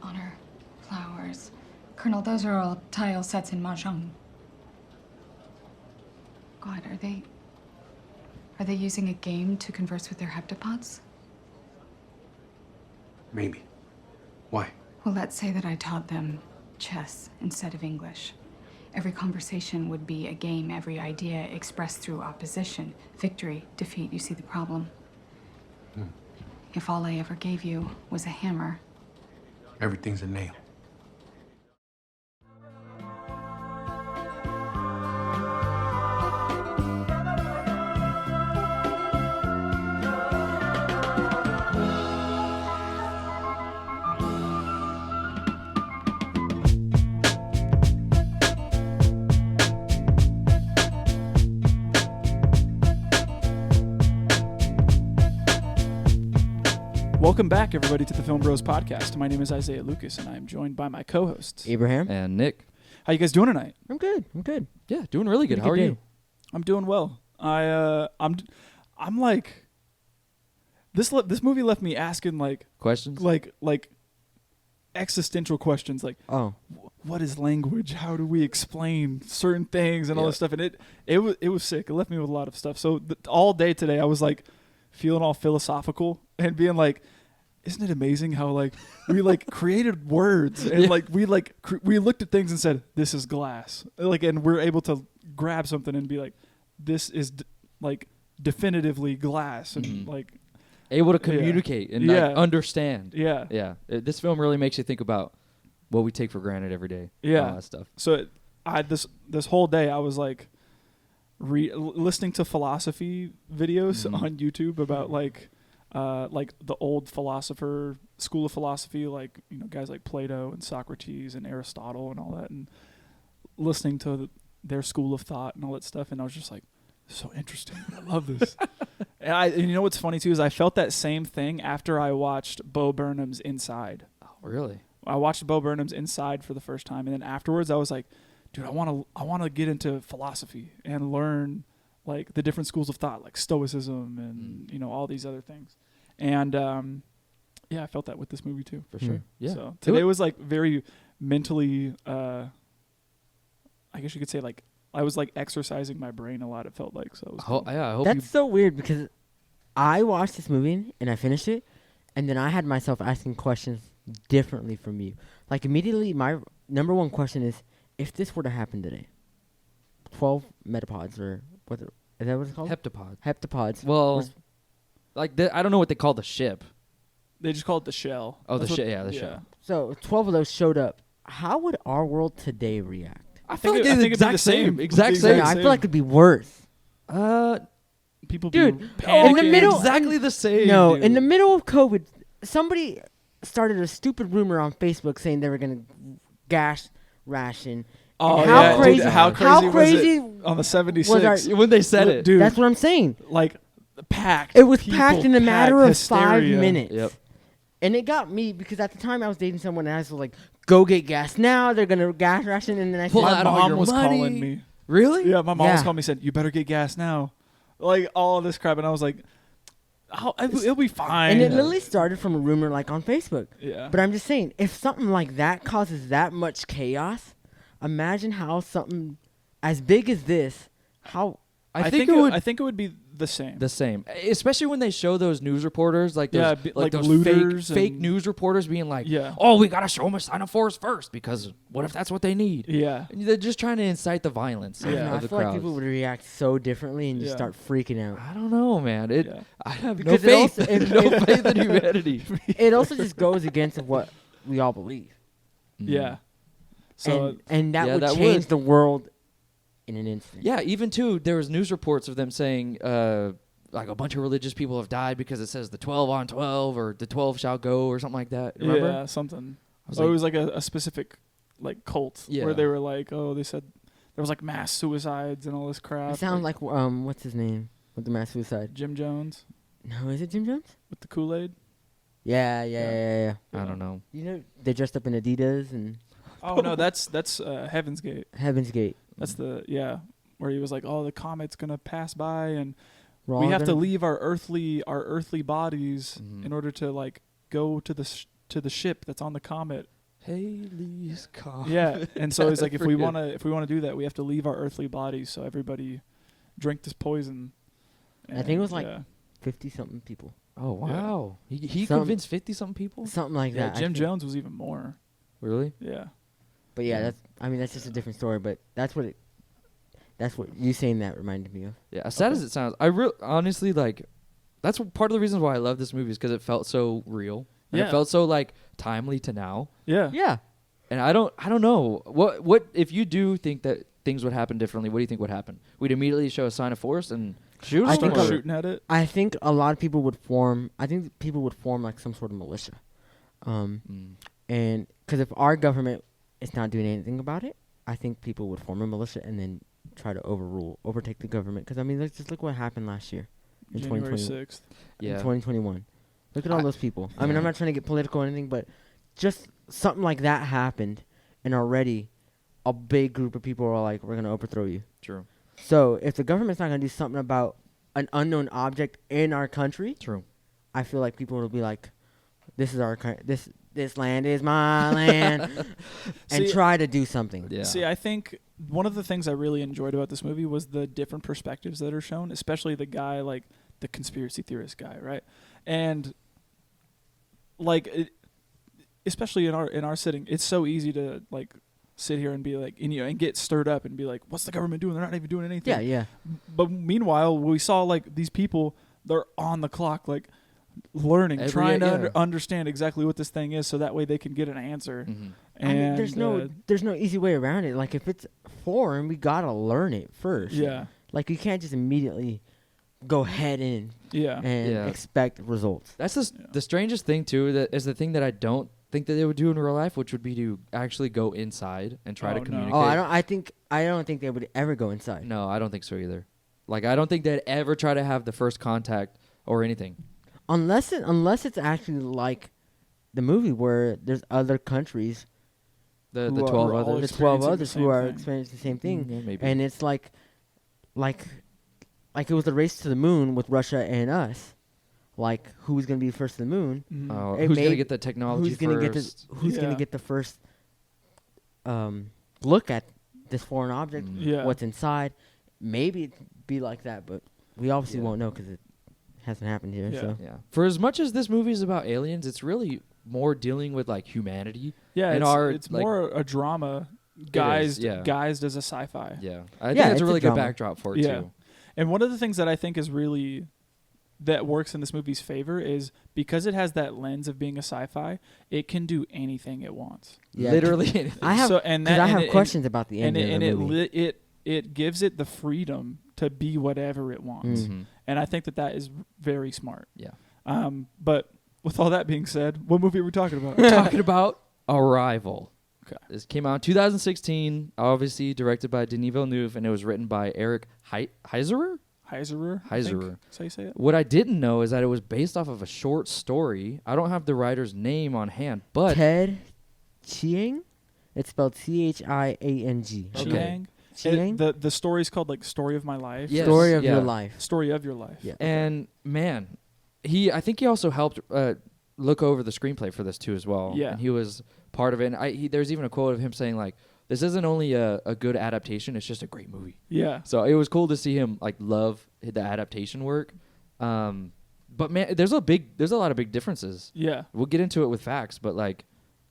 Honor, flowers. Colonel, those are all tile sets in mahjong. God, are they using a game to converse with their heptapods? Maybe. Why? Well, let's say that I taught them chess instead of English. Every conversation would be a game, every idea expressed through opposition. Victory, defeat, you see the problem. If all I ever gave you was a hammer. Everything's a nail. Welcome back, everybody, to the Film Bros Podcast. My name is Isaiah Lucas, and I'm joined by my co-hosts, Abraham and Nick. How you guys doing tonight? I'm good. Yeah, doing really good. Pretty How are good you? day. I'm doing well. I'm like, this movie left me asking like Questions? like existential questions, like what is language? How do we explain certain things and all this stuff? And it was sick. It left me with a lot of stuff. So all day today, I was like feeling all philosophical and being like, isn't it amazing how like we like created words and like we looked at things and said, this is glass, like, and we're able to grab something and be like, this is like definitively glass, and like able to communicate and like, understand. Yeah. This film really makes you think about what we take for granted every day. Yeah. All that stuff. So this whole day I was like listening to philosophy videos on YouTube about like the old philosopher school of philosophy, like, you know, guys like Plato and Socrates and Aristotle and all that, and listening to their school of thought and all that stuff. And I was just like, so interesting. I love this. And you know what's funny too is I felt that same thing after I watched Bo Burnham's Inside. Oh, really? I watched Bo Burnham's Inside for the first time, and then afterwards I was like, dude, I want to get into philosophy and learn like the different schools of thought, like Stoicism and you know, all these other things. And I felt that with this movie too, for sure. Yeah. So today was like very mentally, I guess you could say, like I was like exercising my brain a lot. It felt like, so. It was cool. I hope That's so weird because I watched this movie and I finished it, and then I had myself asking questions differently from you. Like immediately, my number one question is, if this were to happen today, 12 metapods, or what is that what it's called? Heptapods. Well, like I don't know what they call the ship. They just call it the shell. Oh, That's the shell. Yeah, the shell. So 12 of those showed up. How would our world today react? I feel like I it's think the it'd be the exact same. same. Exact It's the same. Yeah, I feel like it'd be worse. People Dude, be in the panicking. middle- exactly the same. No, dude. in the middle of COVID, somebody started a stupid rumor on Facebook saying they were going to gas ration. Oh, And yeah. how crazy, Dude, how how crazy was it on the 76? was our- when they said it, Dude, That's what I'm saying. like packed. It was People packed in a matter packed, of 5 hysteria. minutes. Yep. And it got me because at the time I was dating someone and I was like, go get gas now. They're going to gas ration. And then I Pull said, My out all mom your was money. calling me. Really? Yeah, my mom was Yeah. calling me, said, you better get gas now. Like all this crap. And I was like, it'll be fine. and it literally started from a rumor like on Facebook. Yeah. But I'm just saying, if something like that causes that much chaos, imagine how something as big as this, how I think it would be the same. the same, especially when they show those news reporters, like those, like those looters fake and- news reporters being like, Yeah. "Oh, we gotta show them a Sinophores first because what if that's what they need?" Yeah. And they're just trying to incite the violence I don't know, of I the feel like crowds. people would react so differently and just Yeah. start freaking out. I don't know, man. Yeah. I have Because no it faith. also- No faith in humanity. It also just goes against of what we all believe. Yeah. So And that Yeah, would that change would. the world in an instant. Yeah, even too, there was news reports of them saying, like a bunch of religious people have died because it says the 12 on 12 or the 12 shall go or something like that. Remember? yeah, something. was It like- was like a specific like cult Yeah. where they were like, oh, they said there was like mass suicides and all this crap. It sounds like what's his name with the mass suicide? Jim Jones No, is it Jim Jones? with the Kool-Aid. Yeah. I don't know. You know, they dressed up in Adidas and Oh no, that's Heaven's Gate. Heaven's Gate. That's the where he was like, oh, the comet's gonna pass by and We're we all have to gonna- leave our earthly bodies Mhm. in order to like go to the to the ship that's on the comet. Haley's car. Yeah, and so it's like if we Forget. want to do that, we have to leave our earthly bodies. So everybody drink this poison. I think it was like yeah. 50-something people. Oh wow. He Some- convinced 50-something people. Something like Yeah, that. I Jim think. Jones was even more. Really? Yeah. But yeah, that's just a different story. But that's what you saying that reminded me of. Yeah. As sad as it sounds, honestly like. That's part of the reasons why I love this movie is because it felt so real. And Yeah. It felt so like timely to now. Yeah. Yeah. And I don't know what if you do think that things would happen differently. What do you think would happen? We'd immediately show a sign of force and shoot I them. think Start or- shooting at it. I think a lot of people would form. I think people would form like some sort of militia. And because if our government is not doing anything about it, I think people would form a militia and then try to overtake the government. Because I mean, let's just look what happened last year in January 2020, 6th. in Yeah. 2021. Look at all those people. I mean, I'm not trying to get political or anything, but just something like that happened, and already a big group of people are like, "We're gonna overthrow you." True. So if the government's not gonna do something about an unknown object in our country, True. I feel like people will be like, "This is our this land is my land," and See, try to do something. Yeah. See, I think one of the things I really enjoyed about this movie was the different perspectives that are shown, especially the guy, like the conspiracy theorist guy, right? And like, especially in our setting, it's so easy to like sit here and be like, and get stirred up and be like, "What's the government doing? They're not even doing anything." Yeah, yeah. But meanwhile, we saw like these people, they're on the clock, like learning, trying to understand exactly what this thing is, so that way they can get an answer. Mm-hmm. And I mean, there's no easy way around it. Like if it's foreign, we gotta learn it first. yeah, Like you can't just immediately go head in yeah, and Yeah. expect results. That's the strangest thing too. That is the thing that I don't think that they would do in real life, which would be to actually go inside and try Oh, to no. communicate. Oh, I don't think they would ever go inside. No, I don't think so either. Like I don't think they'd ever try to have the first contact or anything. Unless it's actually like the movie where there's other countries, The who 12 are all others. the 12 experiencing the others who same are thing. experiencing the same thing, Yeah, maybe. and it's like it was a race to the moon with Russia and us. Like who's gonna be first to the moon? Mhm. Oh, It who's may- gonna get the technology Who's gonna first? who's Yeah. gonna get the first look at this foreign object? Mm. Yeah. What's inside? Maybe it'd be like that, but we obviously Yeah. won't know because it hasn't happened here. Yeah. So Yeah. For as much as this movie is about aliens, it's really more dealing with like humanity. Yeah, And it's like- more a drama guised yeah. guized as a sci-fi. Yeah. I Yeah, think that's it's a a really good drama. backdrop for it Yeah. too. And one of the things that I think is really that works in this movie's favor is because it has that lens of being a sci-fi, it can do anything it wants. yeah, Literally anything. I have So- and 'cause that- I and have it- questions about the And ending it, of and the movie. it gives it the freedom to be whatever it wants. Mhm. And I think that is very smart. Yeah. But with all that being said, what movie are we talking about? Talking about Arrival. Okay. This came out in 2016, obviously directed by Denis Villenueve, and it was written by Eric Heisserer. Heisserer. I think. Heisserer. That's how you say it? What I didn't know is that it was based off of a short story. I don't have the writer's name on hand, but Ted Chiang. It's spelled Chiang. Okay. Chiang. Chiang. The story's called like Story of My Life. Yes, Story of yeah. your life. Story of Your Life. Yeah. And man, I think he also helped look over the screenplay for this too as well. Yeah. And he was part of it. And there's even a quote of him saying like, "This isn't only a good adaptation; it's just a great movie." Yeah. So it was cool to see him like love the adaptation work. But man, there's a lot of big differences. Yeah. We'll get into it with facts, but like,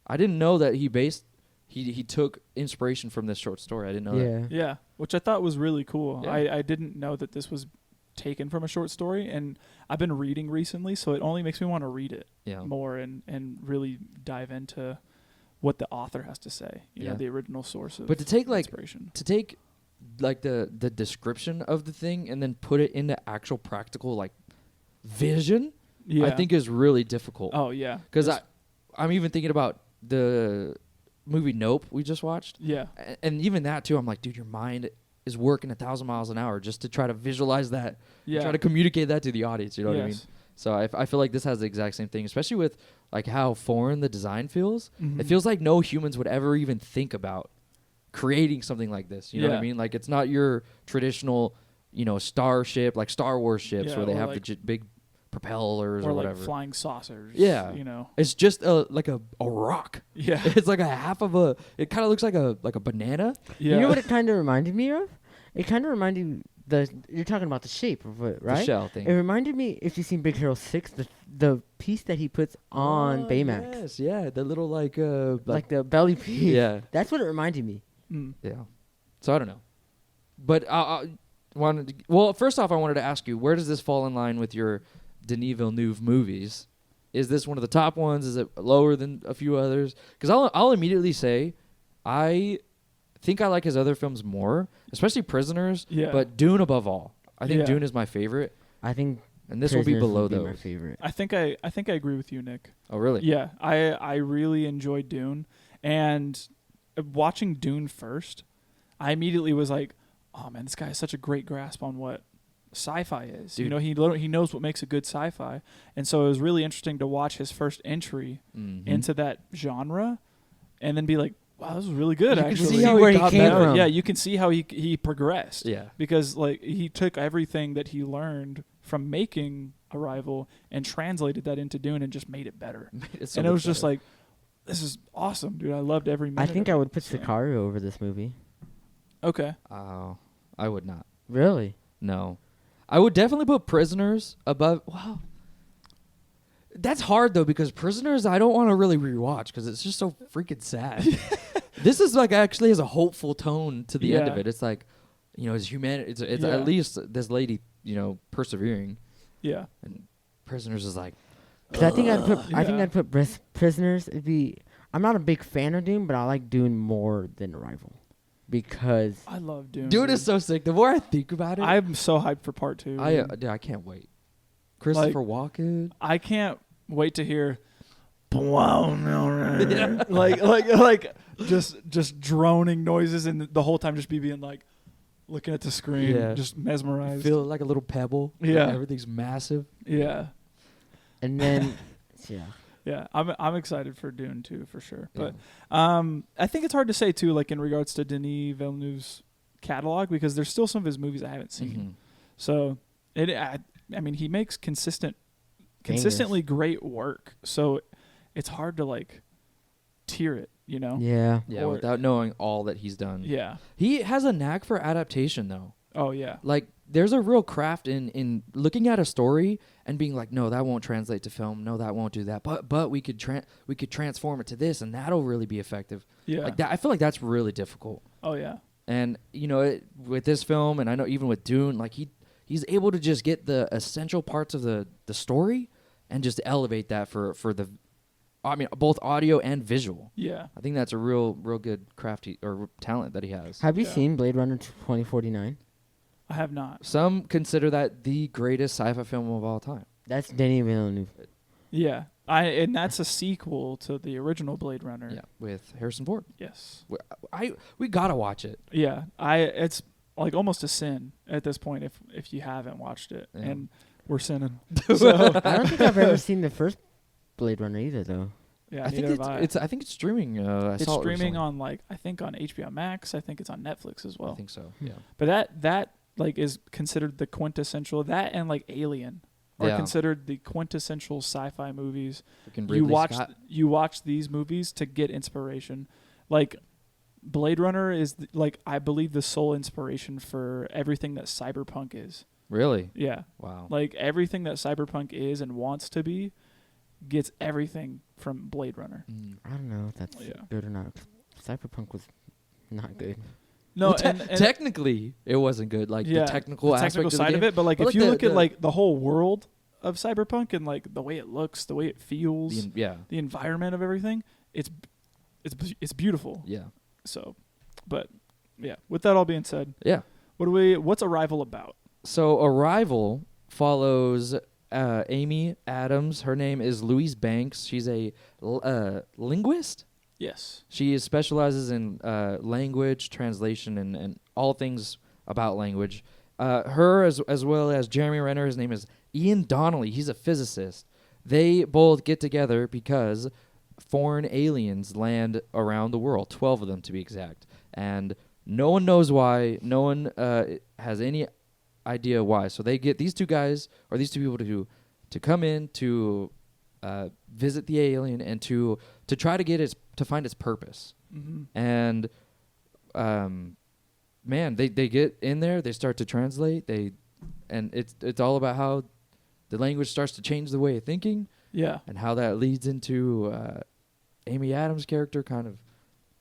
I didn't know that he took inspiration from this short story. I didn't know that. Yeah. Yeah. Which I thought was really cool. Yeah. I didn't know that this was taken from a short story, and I've been reading recently, so it only makes me want to read it Yeah. more and really dive into what the author has to say. You Yeah. know, the original source of But to take inspiration. the description of the thing and then put it into actual practical like vision, Yeah. I think is really difficult. Oh yeah. Because It's- I'm even thinking about the movie Nope we just watched, Yeah. and even that too. I'm like, dude, your mind is working 1,000 miles an hour just to try to visualize that, Yeah. try to communicate that to the audience. You know what I mean? Yes. So I feel like this has the exact same thing, especially with like how foreign the design feels. Mhm. It feels like no humans would ever even think about creating something like this. You know what I Yeah. mean? Like it's not your traditional, starship like Star Wars ships Yeah, where they or have like the big propellers or or like whatever. flying saucers. Yeah. You know. It's just like a rock. Yeah. It's like a half of a. It kind of looks like a banana. Yeah. You know what it kind of reminded me of? It kind of reminded me you're talking about the shape of it, right? The shell thing. It reminded me, if you've seen Big Hero 6, the piece that he puts on Baymax. Yes, yeah, the little like the belly piece. yeah, That's what it reminded me. Mm. yeah. So I don't know, but I wanted to, well, first off, I wanted to ask you, where does this fall in line with your Denis Villeneuve movies? Is this one of the top ones? Is it lower than a few others? Because I'll immediately say, I think I like his other films more, especially Prisoners. Yeah. But Dune above all. I think Yeah. Dune is my favorite, I think and this will be Prisoners below would be my those. favorite. I think I agree with you, Nick. Oh, really? Yeah, I really enjoyed Dune, and watching Dune first, I immediately was like, "Oh man, this guy has such a great grasp on what sci-fi is." Dude. You know, he knows what makes a good sci-fi, and so it was really interesting to watch his first entry Mhm. into that genre, and then be like, "Wow, this was really good." You can actually, see how he got Yeah, better. yeah, you can see how he progressed. Yeah. Because like he took everything that he learned from making Arrival and translated that into Dune and just made it better. It's so And it much was just better. like, this is awesome, dude. I loved every minute. I think of I it. would put So- Sicario over this movie. Okay. Oh, I would not. Really? No. I would definitely put Prisoners above. Wow. That's hard, though, because Prisoners, I don't want to really rewatch because it's just so freaking sad. This is like actually has a hopeful tone to the end of Yeah. it. It's like, it's humanity. It's Yeah. at least this lady, persevering. Yeah. And Prisoners is like, Because I think Yeah. I'd put Prisoners. It'd be. I'm not a big fan of Dune, but I like Dune more than Arrival, because I love Dune. dude, is so sick. The more I think about it, I'm so hyped for part 2. dude, I can't wait. Christopher Walken. I can't wait to hear like just droning noises and the whole time just be being like looking at the screen, Yeah. just mesmerized. Feel like a little pebble. Yeah. Like everything's massive. Yeah. and then yeah. Yeah, I'm excited for Dune too, for sure. Yeah. But I think it's hard to say too, like in regards to Denis Villeneuve's catalog, because there's still some of his movies I haven't seen. Mhm. So I mean, he makes consistently great work. So it's hard to like tier it, you know? Yeah. Yeah, Or- without knowing all that he's done. Yeah. He has a knack for adaptation, though. Oh yeah. Like, there's a real craft in looking at a story and being like, no, that won't translate to film. No, that won't do that. But we could transform it to this, and that'll really be effective. Yeah. Like that, I feel like that's really difficult. Oh yeah. And with this film, and I know even with Dune, like he's able to just get the essential parts of the story and just elevate that for the, I mean, both audio and visual. Yeah. I think that's a real good crafty or talent that he has. Have you Yeah. seen Blade Runner 2049? I have not. Some consider that the greatest sci-fi film of all time. That's Denis Villeneuve. Yeah. And that's a sequel to the original Blade Runner. Yeah, with Harrison Ford. Yes. We gotta watch it. Yeah. It's like almost a sin at this point if you haven't watched it. Yeah. And we're sinning. So I don't think I've ever seen the first Blade Runner either, though. yeah, I think neither have I. I think it's streaming. I It's saw it streaming recently. on I think on HBO Max. I think it's on Netflix as well. I think so. Yeah. But that like is considered the quintessential, that and like Alien are Yeah. considered the quintessential sci-fi movies. Freaking You Ridley watch Scott. you watch these movies to get inspiration. Like Blade Runner is like I believe the sole inspiration for everything that cyberpunk is. Really? Yeah. Wow. Like everything that cyberpunk is and wants to be gets everything from Blade Runner. Mm. I don't know if that's Yeah. good or not. Cyberpunk was not good. No, Well, and technically it wasn't good. Like yeah, the technical aspect side of of the it, but like But if like you the- look at the- like the whole world of cyberpunk and like the way it looks, the way it feels, game. Yeah. the environment of everything, it's beautiful. Yeah. So, but yeah, with that all being said, Yeah. what's Arrival about? So Arrival follows Amy Adams. Her name is Louise Banks. She's a linguist. Yes. She specializes in language translation and all things about language. Her as well as Jeremy Renner. His name is Ian Donnelly. He's a physicist. They both get together because foreign aliens land around the world, 12 of them to be exact. And no one knows why. No one has any idea why. So they get these two guys or these two people to come in to visit the alien and to try to get to find its purpose. Mm-hmm. And man, they get in there, they start to translate, and it's all about how the language starts to change the way of thinking. Yeah. And how that leads into Amy Adams' character kind of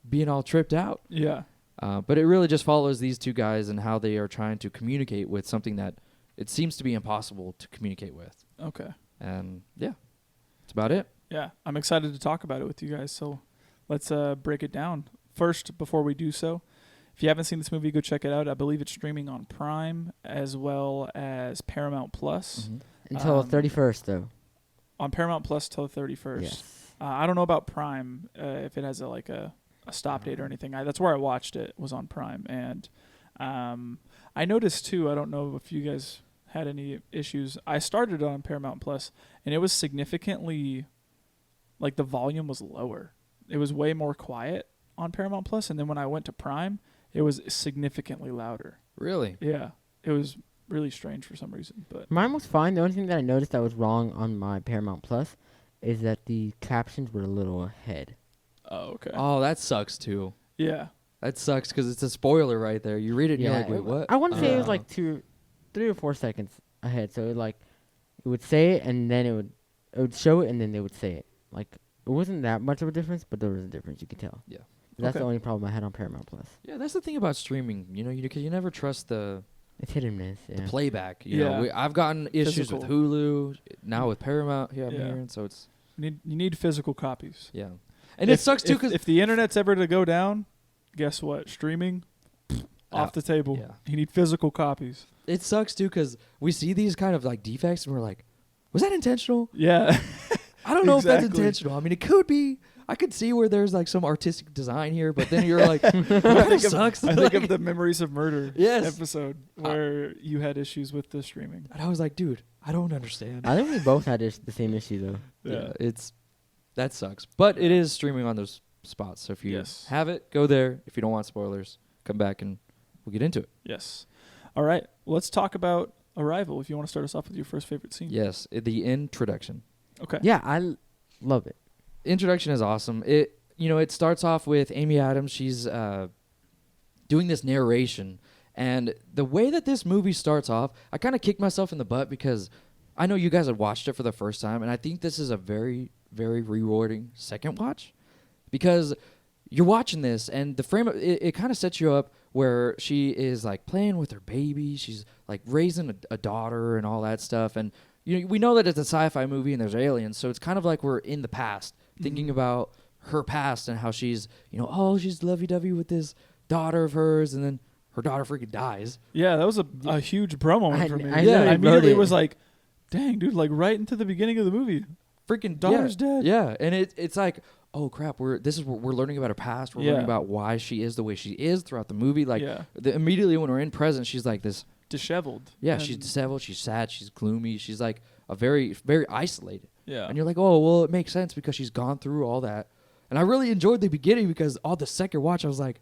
being all tripped out. Yeah. But it really just follows these two guys and how they are trying to communicate with something that it seems to be impossible to communicate with. Okay. And yeah, that's about it. Yeah, I'm excited to talk about it with you guys. So let's break it down. First, before we do so, if you haven't seen this movie, go check it out. I believe it's streaming on Prime as well as Paramount Plus. Mm-hmm. Until 31st, though. On Paramount Plus till 31st. Yes. I don't know about Prime, if it has a stop date or anything. That's where I watched it, was on Prime. And I noticed, too, I don't know if you guys had any issues. I started on Paramount Plus, and it was significantly, like, the volume was lower. It was way more quiet on Paramount Plus, and then when I went to Prime, it was significantly louder. Really? Yeah. It was really strange for some reason. But Mine was fine. The only thing that I noticed that was wrong on my Paramount Plus is that the captions were a little ahead. Oh, okay. Oh, that sucks too. Yeah. That sucks because it's a spoiler right there. You read it and you're Yeah, like, wait, what? I want to say it was Yeah. like 3 or 4 seconds ahead. So it would say it and then it would show it and then they would say it. Like it wasn't that much of a difference, but there was a difference. You could tell. Yeah. That's Okay. the only problem I had on Paramount Plus. Yeah, that's the thing about streaming. Because you never trust the It's hit and miss. Yeah. playback. You Yeah. know, I've gotten issues with Physical. Hulu, now with Paramount. Yeah, I'm Yeah. hearing. So it's You need physical copies. yeah, and it sucks too if, because if the internet's ever to go down, guess what? Streaming off Out. the table. Yeah. You need physical copies. it sucks too because we see these kind of like defects and we're like, was that intentional? Yeah. I don't know if that's Exactly. intentional. I mean, it could be. I could see where there's like some artistic design here, but then you're like, I that kind of think sucks. I think of the Memories of Murder Yes. episode where you had issues with the streaming. And I was like, dude, I don't understand. I think we both had the same issue though. Yeah, that sucks. But it is streaming on those spots. So if you Yes. have it, go there. If you don't want spoilers, come back and we'll get into it. Yes. All right. Let's talk about Arrival. If you want to start us off with your first favorite scene. Yes, the introduction. Okay. Yeah, I love it. Introduction is awesome. It starts off with Amy Adams. She's doing this narration, and the way that this movie starts off, I kind of kicked myself in the butt because I know you guys had watched it for the first time, and I think this is a very, very rewarding second watch because you're watching this, and the frame it kind of sets you up where she is like playing with her baby. She's like raising a daughter and all that stuff, and we know that it's a sci-fi movie and there's aliens, so it's kind of like we're in the past. Thinking about her past and how she's, she's lovey-dovey with this daughter of hers, and then her daughter freaking dies. Yeah, that was a huge bro moment for me. I literally I immediately wrote it. was like, dang, dude, like right into the beginning of the movie. Freaking Daughter's dead. Yeah, and it's like, oh crap, we're learning about her past. We're learning about why she is the way she is throughout the movie. Like immediately when we're in present, she's like this disheveled. Yeah, and she's disheveled. She's sad. She's gloomy. She's like a very, very isolated. Yeah. And you're like, oh, well, it makes sense because she's gone through all that. And I really enjoyed the beginning because all the second watch, I was like,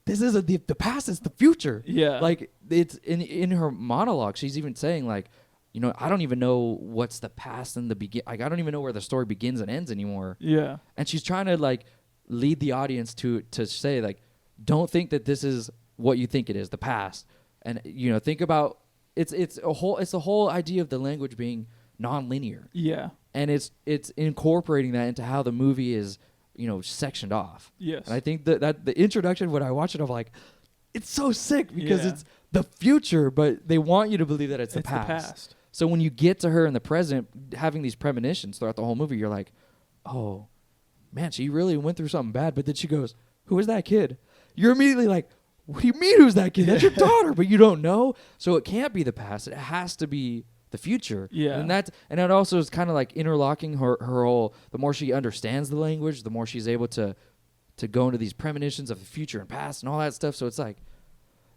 this isn't the past, it's the future. Yeah. Like, it's in her monologue, she's even saying, like, I don't even know what's the past and the begin. Like, I don't even know where the story begins and ends anymore. Yeah. And she's trying to, like, lead the audience to say, like, don't think that this is what you think it is, the past. And, think about, it's the whole idea of the language being non-linear. Yeah. And it's incorporating that into how the movie is, sectioned off. Yes. And I think that the introduction, when I watch it, I'm like, it's so sick because Yeah. it's the future, but they want you to believe that it's the past. So when you get to her in the present, having these premonitions throughout the whole movie, you're like, oh, man, she really went through something bad. But then she goes, who is that kid? You're immediately like, what do you mean who's that kid? That's your daughter, but you don't know. So it can't be the past. It has to be the future. Yeah. And that also is kind of like interlocking her whole, the more she understands the language, the more she's able to go into these premonitions of the future and past and all that stuff. So it's like,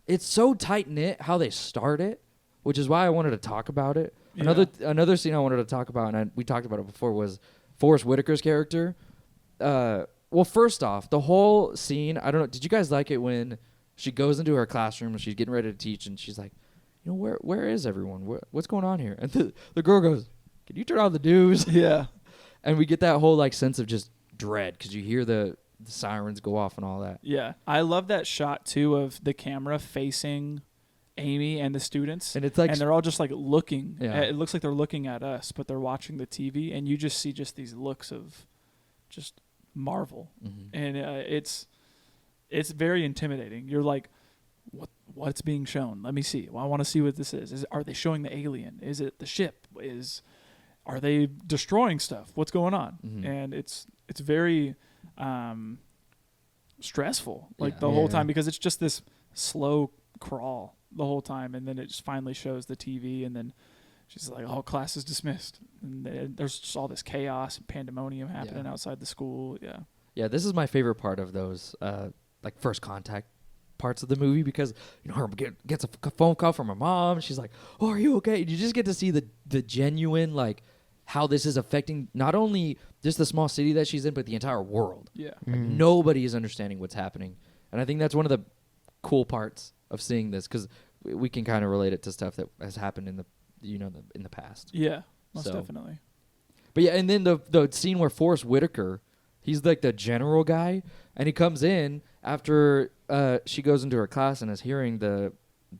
it's so tight knit how they start it, which is why I wanted to talk about it. Yeah. Another scene I wanted to talk about, and we talked about it before, was Forrest Whitaker's character. Well, first off, the whole scene, I don't know, did you guys like it when she goes into her classroom and she's getting ready to teach and she's like, where is everyone? What's going on here? And the girl goes, can you turn on the news? Yeah. And we get that whole like sense of just dread because you hear the sirens go off and all that. Yeah. I love that shot too of the camera facing Amy and the students, And it's like, and they're all just like looking. Yeah. It looks like they're looking at us, but they're watching the TV, and you just see just these looks of just marvel, and it's very intimidating. You're like, what's being shown? Let me see. Well, I want to see what this is. Are they showing the alien? Is it the ship? Are they destroying stuff? What's going on? And it's very stressful, like the whole time, because it's just this slow crawl the whole time, and then it just finally shows the TV, and then she's like, "Oh, class is dismissed," and there's just all this chaos and pandemonium happening outside the school. Yeah, this is my favorite part of those like first contact parts of the movie, because her gets a phone call from her mom. She's like, "Oh, are you okay?" And you just get to see the genuine like how this is affecting not only just the small city that she's in, but the entire world. Yeah. Like, nobody is understanding what's happening, and I think that's one of the cool parts of seeing this, because we can kind of relate it to stuff that has happened in the in the past. Yeah, most definitely. But yeah, and then the scene where Forrest Whitaker, he's like the general guy, and he comes in after she goes into her class and is hearing the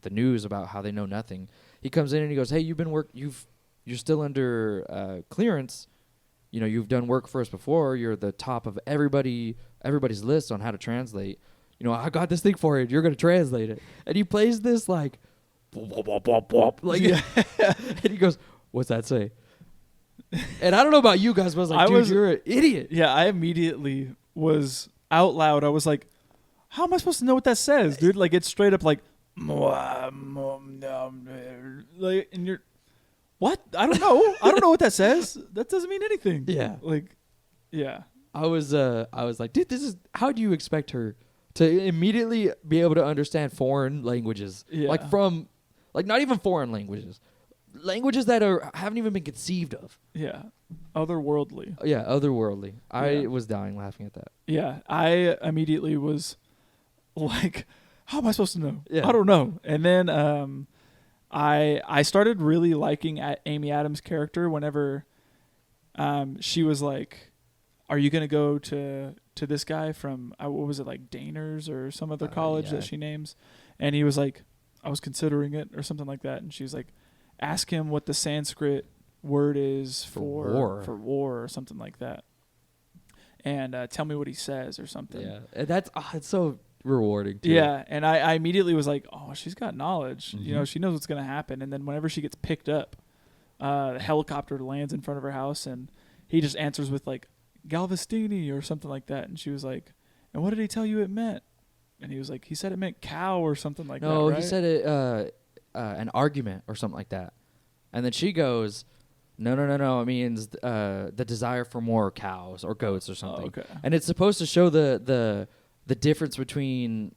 news about how they know nothing. He comes in and he goes, "Hey, you're still under clearance. You've done work for us before. You're the top of everybody's list on how to translate. I got this thing for you. You're going to translate it." And he plays this like, like, and he goes, "What's that say?" And I don't know about you guys, but I was like, "Dude, you're an idiot." Yeah, I immediately was out loud. I was like, "How am I supposed to know what that says, dude?" Like, it's straight up like, like, and you're, what? I don't know. I don't know what that says. That doesn't mean anything. Yeah. Like, yeah. I was like, dude, how do you expect her to immediately be able to understand foreign languages? Yeah. Like from, like not even foreign languages that haven't even been conceived of. Yeah. Otherworldly. Yeah, otherworldly. I was dying laughing at that. Yeah. I immediately was like, how am I supposed to know? Yeah. I don't know. And then I started really liking Amy Adams' character whenever she was like, "Are you going to go to this guy from, what was it, like Daners or some other college that she names?" And he was like, "I was considering it," or something like that. And she's like, "Ask him what the Sanskrit word is for war or something like that. And tell me what he says," or something. Yeah. And that's it's so rewarding too. Yeah. And I immediately was like, "Oh, she's got knowledge. She knows what's going to happen." And then whenever she gets picked up, the helicopter lands in front of her house, and he just answers with like, "Galvestini" or something like that. And she was like, "And what did he tell you it meant?" And he was like, "He said it meant cow," or something like that. No, right? he said it an argument or something like that. And then she goes, No. It means the desire for more cows or goats or something. Oh, okay. And it's supposed to show the difference between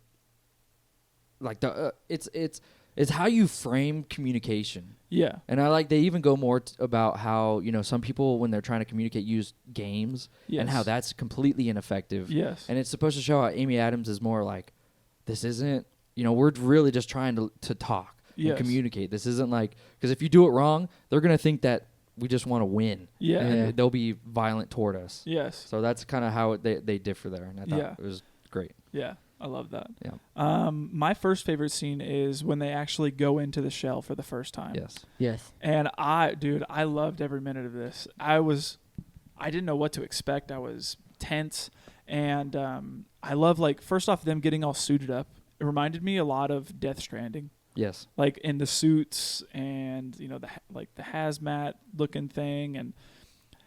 like it's how you frame communication. Yeah. And I like they even go more about how some people when they're trying to communicate use games and how that's completely ineffective. Yes. And it's supposed to show how Amy Adams is more like, this isn't we're really just trying to talk and communicate. This isn't like, because if you do it wrong, they're gonna think that we just want to win. Yeah. And they'll be violent toward us. Yes. So that's kind of how they differ there, and I thought it was great. Yeah. I love that. Yeah. My first favorite scene is when they actually go into the shell for the first time. Yes. And I loved every minute of this. I didn't know what to expect. I was tense, and I love, like, first off, them getting all suited up. It reminded me a lot of Death Stranding. Yes. Like in the suits and the hazmat looking thing, and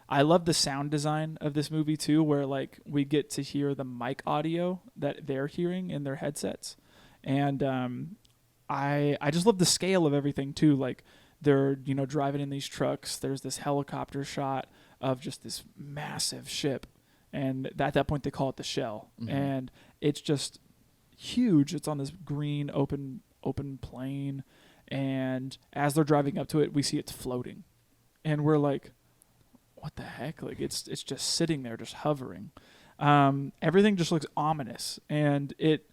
I love the sound design of this movie too, where like we get to hear the mic audio that they're hearing in their headsets, and I just love the scale of everything too. Like they're driving in these trucks. There's this helicopter shot of just this massive ship, and at that point they call it the shell, and it's just huge. It's on this green open plain, and as they're driving up to it, we see it's floating, and we're like, what the heck? Like it's just sitting there, just hovering. Everything just looks ominous, and it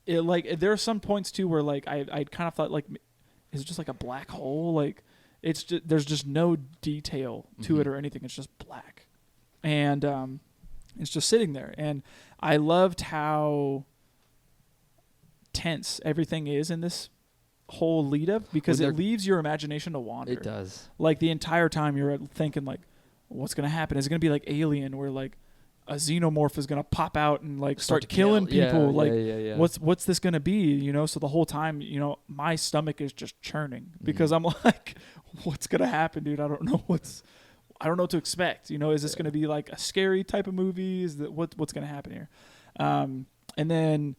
like there are some points too where like I kind of thought like, is it just like a black hole? Like there's just no detail to it or anything. It's just black, and it's just sitting there. And I loved how tense everything is in this whole lead up, because it leaves your imagination to wander. It does. Like the entire time you're thinking like, what's gonna happen? Is it gonna be like Alien, where like a xenomorph is gonna pop out and like start killing people? What's this gonna be? You know, so the whole time, you know, my stomach is just churning because I'm like, what's gonna happen, dude? I don't know what to expect. You know, is this gonna be like a scary type of movie? Is that what's gonna happen here? And then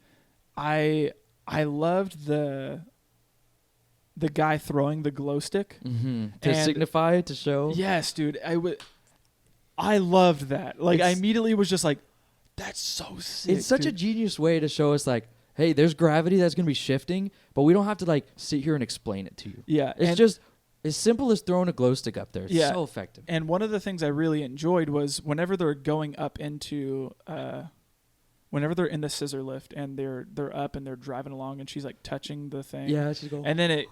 I loved the guy throwing the glow stick to signify, to show. Yes, dude. I loved that. Like, I immediately was just like, that's so sick. It's such a genius way to show us, like, hey, there's gravity that's going to be shifting, but we don't have to, like, sit here and explain it to you. Yeah. It's just as simple as throwing a glow stick up there. It's so effective. And one of the things I really enjoyed was whenever they're going up into, whenever they're in the scissor lift and they're up and they're driving along and she's, like, touching the thing. Yeah, she's going. And then it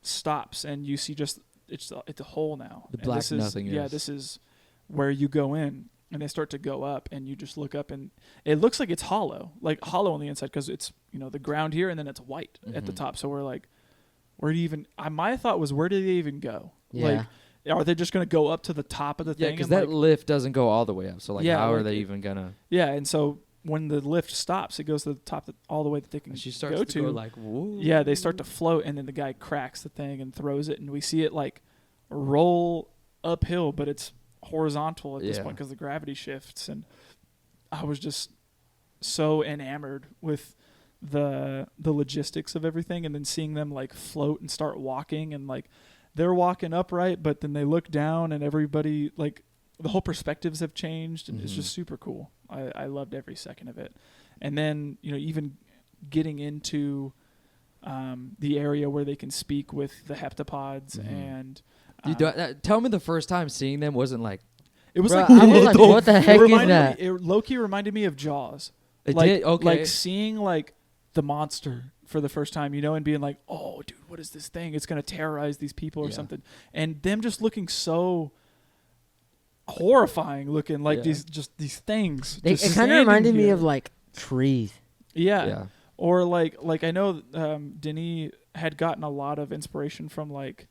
stops and you see just, it's a hole now. The black nothingness. Yeah, this is where you go in, and they start to go up, and you just look up, and it looks like it's hollow on the inside, because it's, you know, the ground here, and then it's white at the top. So we're like, where do you even? My thought was, where do they even go? Yeah. Like, are they just gonna go up to the top of the thing? Yeah, because that lift doesn't go all the way up. So like, how are they even gonna? Yeah, and so when the lift stops, it goes to the top, all the way that they can she starts go to go like, whoa. Yeah, they start to float, and then the guy cracks the thing and throws it, and we see it like roll uphill, but it's horizontal at this point because the gravity shifts. And I was just so enamored with the logistics of everything, and then seeing them like float and start walking, and like they're walking upright, but then they look down, and everybody, like, the whole perspectives have changed, and it's just super cool. I loved every second of it. And then, you know, even getting into the area where they can speak with the heptapods and tell me the first time seeing them wasn't like, it was Bro, like, I was like, what the heck is that? Low-key reminded me of Jaws. It like, did? Okay. Like seeing like the monster for the first time, you know, and being like, oh, dude, what is this thing? It's going to terrorize these people or something. And them just looking so horrifying looking, like these things. It kind of reminded me of like trees. Yeah. Or like I know Denis had gotten a lot of inspiration from like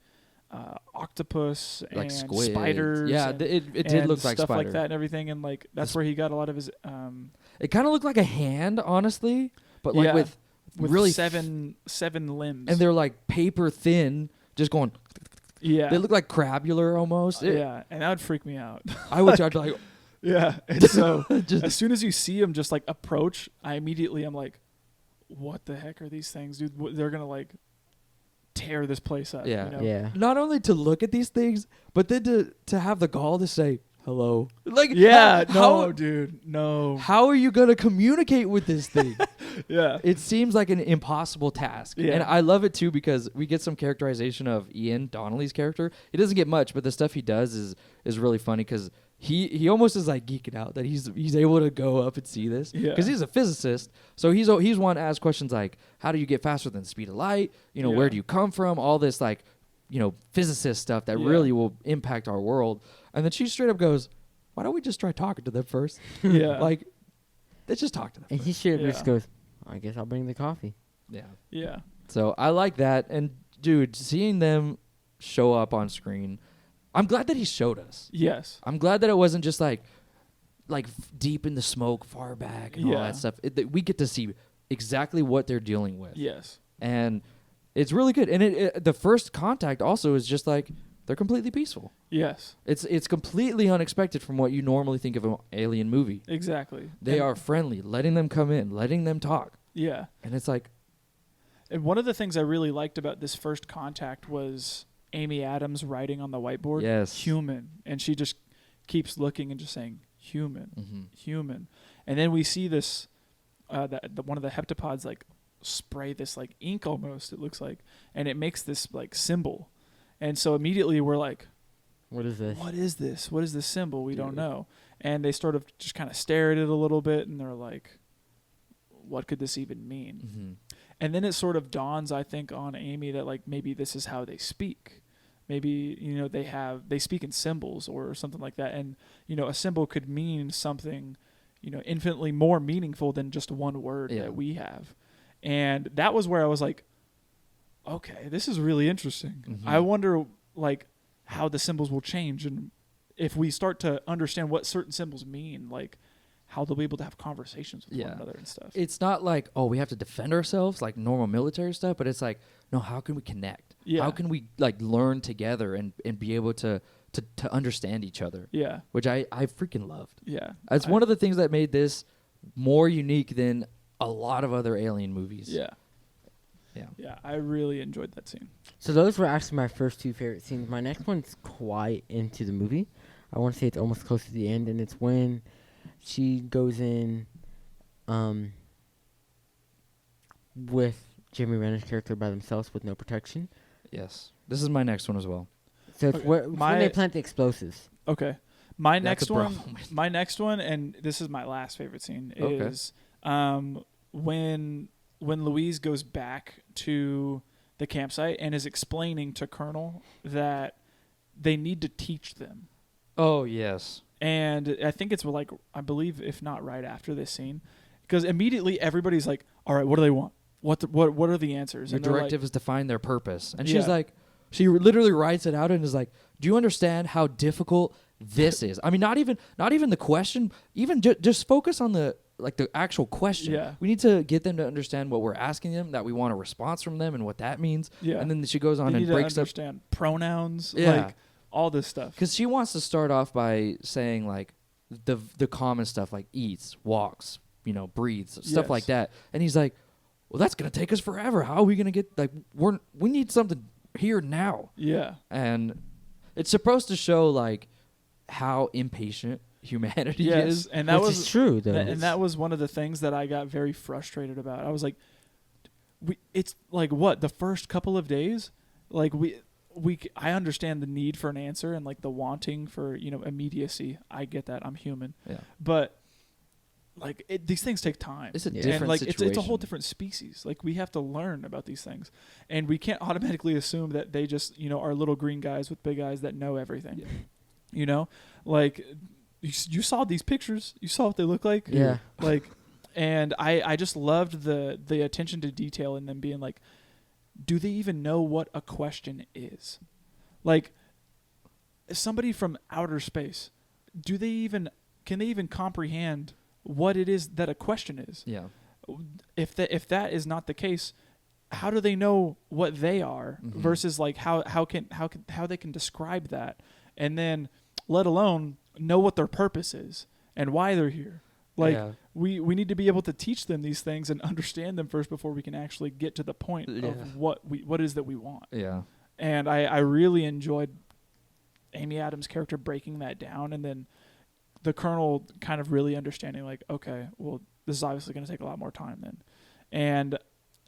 octopus like and squids. spiders. Yeah, it did look like stuff spider. like that and everything, and like that's where he got a lot of his. It kind of looked like a hand, honestly, but like with really seven limbs, and they're like paper thin, just going. Yeah, they look like crabular almost. Yeah, and that would freak me out. I would try to like. Yeah, and so as soon as you see him just like approach, I'm like, what the heck are these things, dude? They're gonna like tear this place up. Yeah, you know? Yeah. Not only to look at these things, but then to have the gall to say hello. Like, dude, no. How are you gonna communicate with this thing? Yeah, it seems like an impossible task. Yeah. And I love it too because we get some characterization of Ian Donnelly's character. He doesn't get much, but the stuff he does is really funny because he almost is like geeking out that he's able to go up and see this because he's a physicist. So he's one to ask questions like, how do you get faster than the speed of light? You know, where do you come from? All this like, you know, physicist stuff that really will impact our world. And then she straight up goes, why don't we just try talking to them first? Yeah, like, let's just talk to them. And he straight up just goes, I guess I'll bring the coffee. Yeah. So I like that. And dude, seeing them show up on screen, I'm glad that he showed us. Yes. I'm glad that it wasn't just like deep in the smoke, far back, and all that stuff. That we get to see exactly what they're dealing with. Yes. And it's really good. And the first contact also is just like they're completely peaceful. Yes. It's completely unexpected from what you normally think of an alien movie. Exactly. They are friendly, letting them come in, letting them talk. Yeah. And it's like. And one of the things I really liked about this first contact was Amy Adams writing on the whiteboard, human. And she just keeps looking and just saying, human, human. And then we see this, one of the heptapods like spray this like ink almost, it looks like, and it makes this like symbol. And so immediately we're like, what is this? What is this? What is this symbol? We don't know. And they sort of just kind of stare at it a little bit, and they're like, what could this even mean? Mm-hmm. And then it sort of dawns, I think, on Amy that like maybe this is how they speak. maybe they speak in symbols or something like that, and a symbol could mean something infinitely more meaningful than just one word that we have. And that was where I was like, okay, this is really interesting. Mm-hmm. I wonder like how the symbols will change, and if we start to understand what certain symbols mean, like how they'll be able to have conversations with one another and stuff. It's not like, oh, we have to defend ourselves like normal military stuff, but it's like, no, how can we connect? Yeah. How can we like learn together and be able to understand each other? Yeah. Which I freaking loved. Yeah. It's one of the things that made this more unique than a lot of other Alien movies. Yeah. Yeah. Yeah. I really enjoyed that scene. So those were actually my first two favorite scenes. My next one's quite into the movie. I want to say it's almost close to the end, and it's when she goes in with Jeremy Renner's character by themselves with no protection. Yes. This is my next one as well. So it's Okay, when they plant the explosives. Okay. My That's next a one, problem. and this is my last favorite scene, Okay. is when Louise goes back to the campsite and is explaining to Colonel that they need to teach them. Oh, yes. And I think it's like, I believe, if not right after this scene, because immediately everybody's like, all right, what do they want? What are the answers? Your And they're directive like, is to find their purpose. And she's Yeah. like, she literally writes it out and is like, do you understand how difficult this is? I mean, not even the question, even just focus on the actual question. Yeah. We need to get them to understand what we're asking them, that we want a response from them and what that means. Yeah. And then she goes on they and need breaks to up. understand pronouns, Yeah. like all this stuff. Because she wants to start off by saying like the common stuff like eats, walks, breathes, stuff Yes. like that. And he's like, well, that's going to take us forever. How are we going to get, like, we need something here now. Yeah. And it's supposed to show like how impatient humanity Yes. is. And that Which was is true, though. and that was one of the things that I got very frustrated about. I was like, it's like what, the first couple of days, like I understand the need for an answer and like the wanting for immediacy. I get that. I'm human, Yeah. but like these things take time. It's a Yeah. different and like situation. it's a whole different species. Like we have to learn about these things, and we can't automatically assume that they just are little green guys with big eyes that know everything. Like you saw these pictures, you saw what they look like. Yeah. Like, and I just loved the attention to detail in them being like, do they even know what a question is? Like, somebody from outer space, can they even comprehend what it is that a question is? Yeah. If that is not the case, how do they know what they are Mhm. versus like how they can describe that, and then let alone know what their purpose is and why they're here? Like Yeah. we need to be able to teach them these things and understand them first before we can actually get to the point Yeah. of what it is that we want. Yeah. And I really enjoyed Amy Adams' character breaking that down, and then the Colonel kind of really understanding like, okay, well, this is obviously going to take a lot more time then. And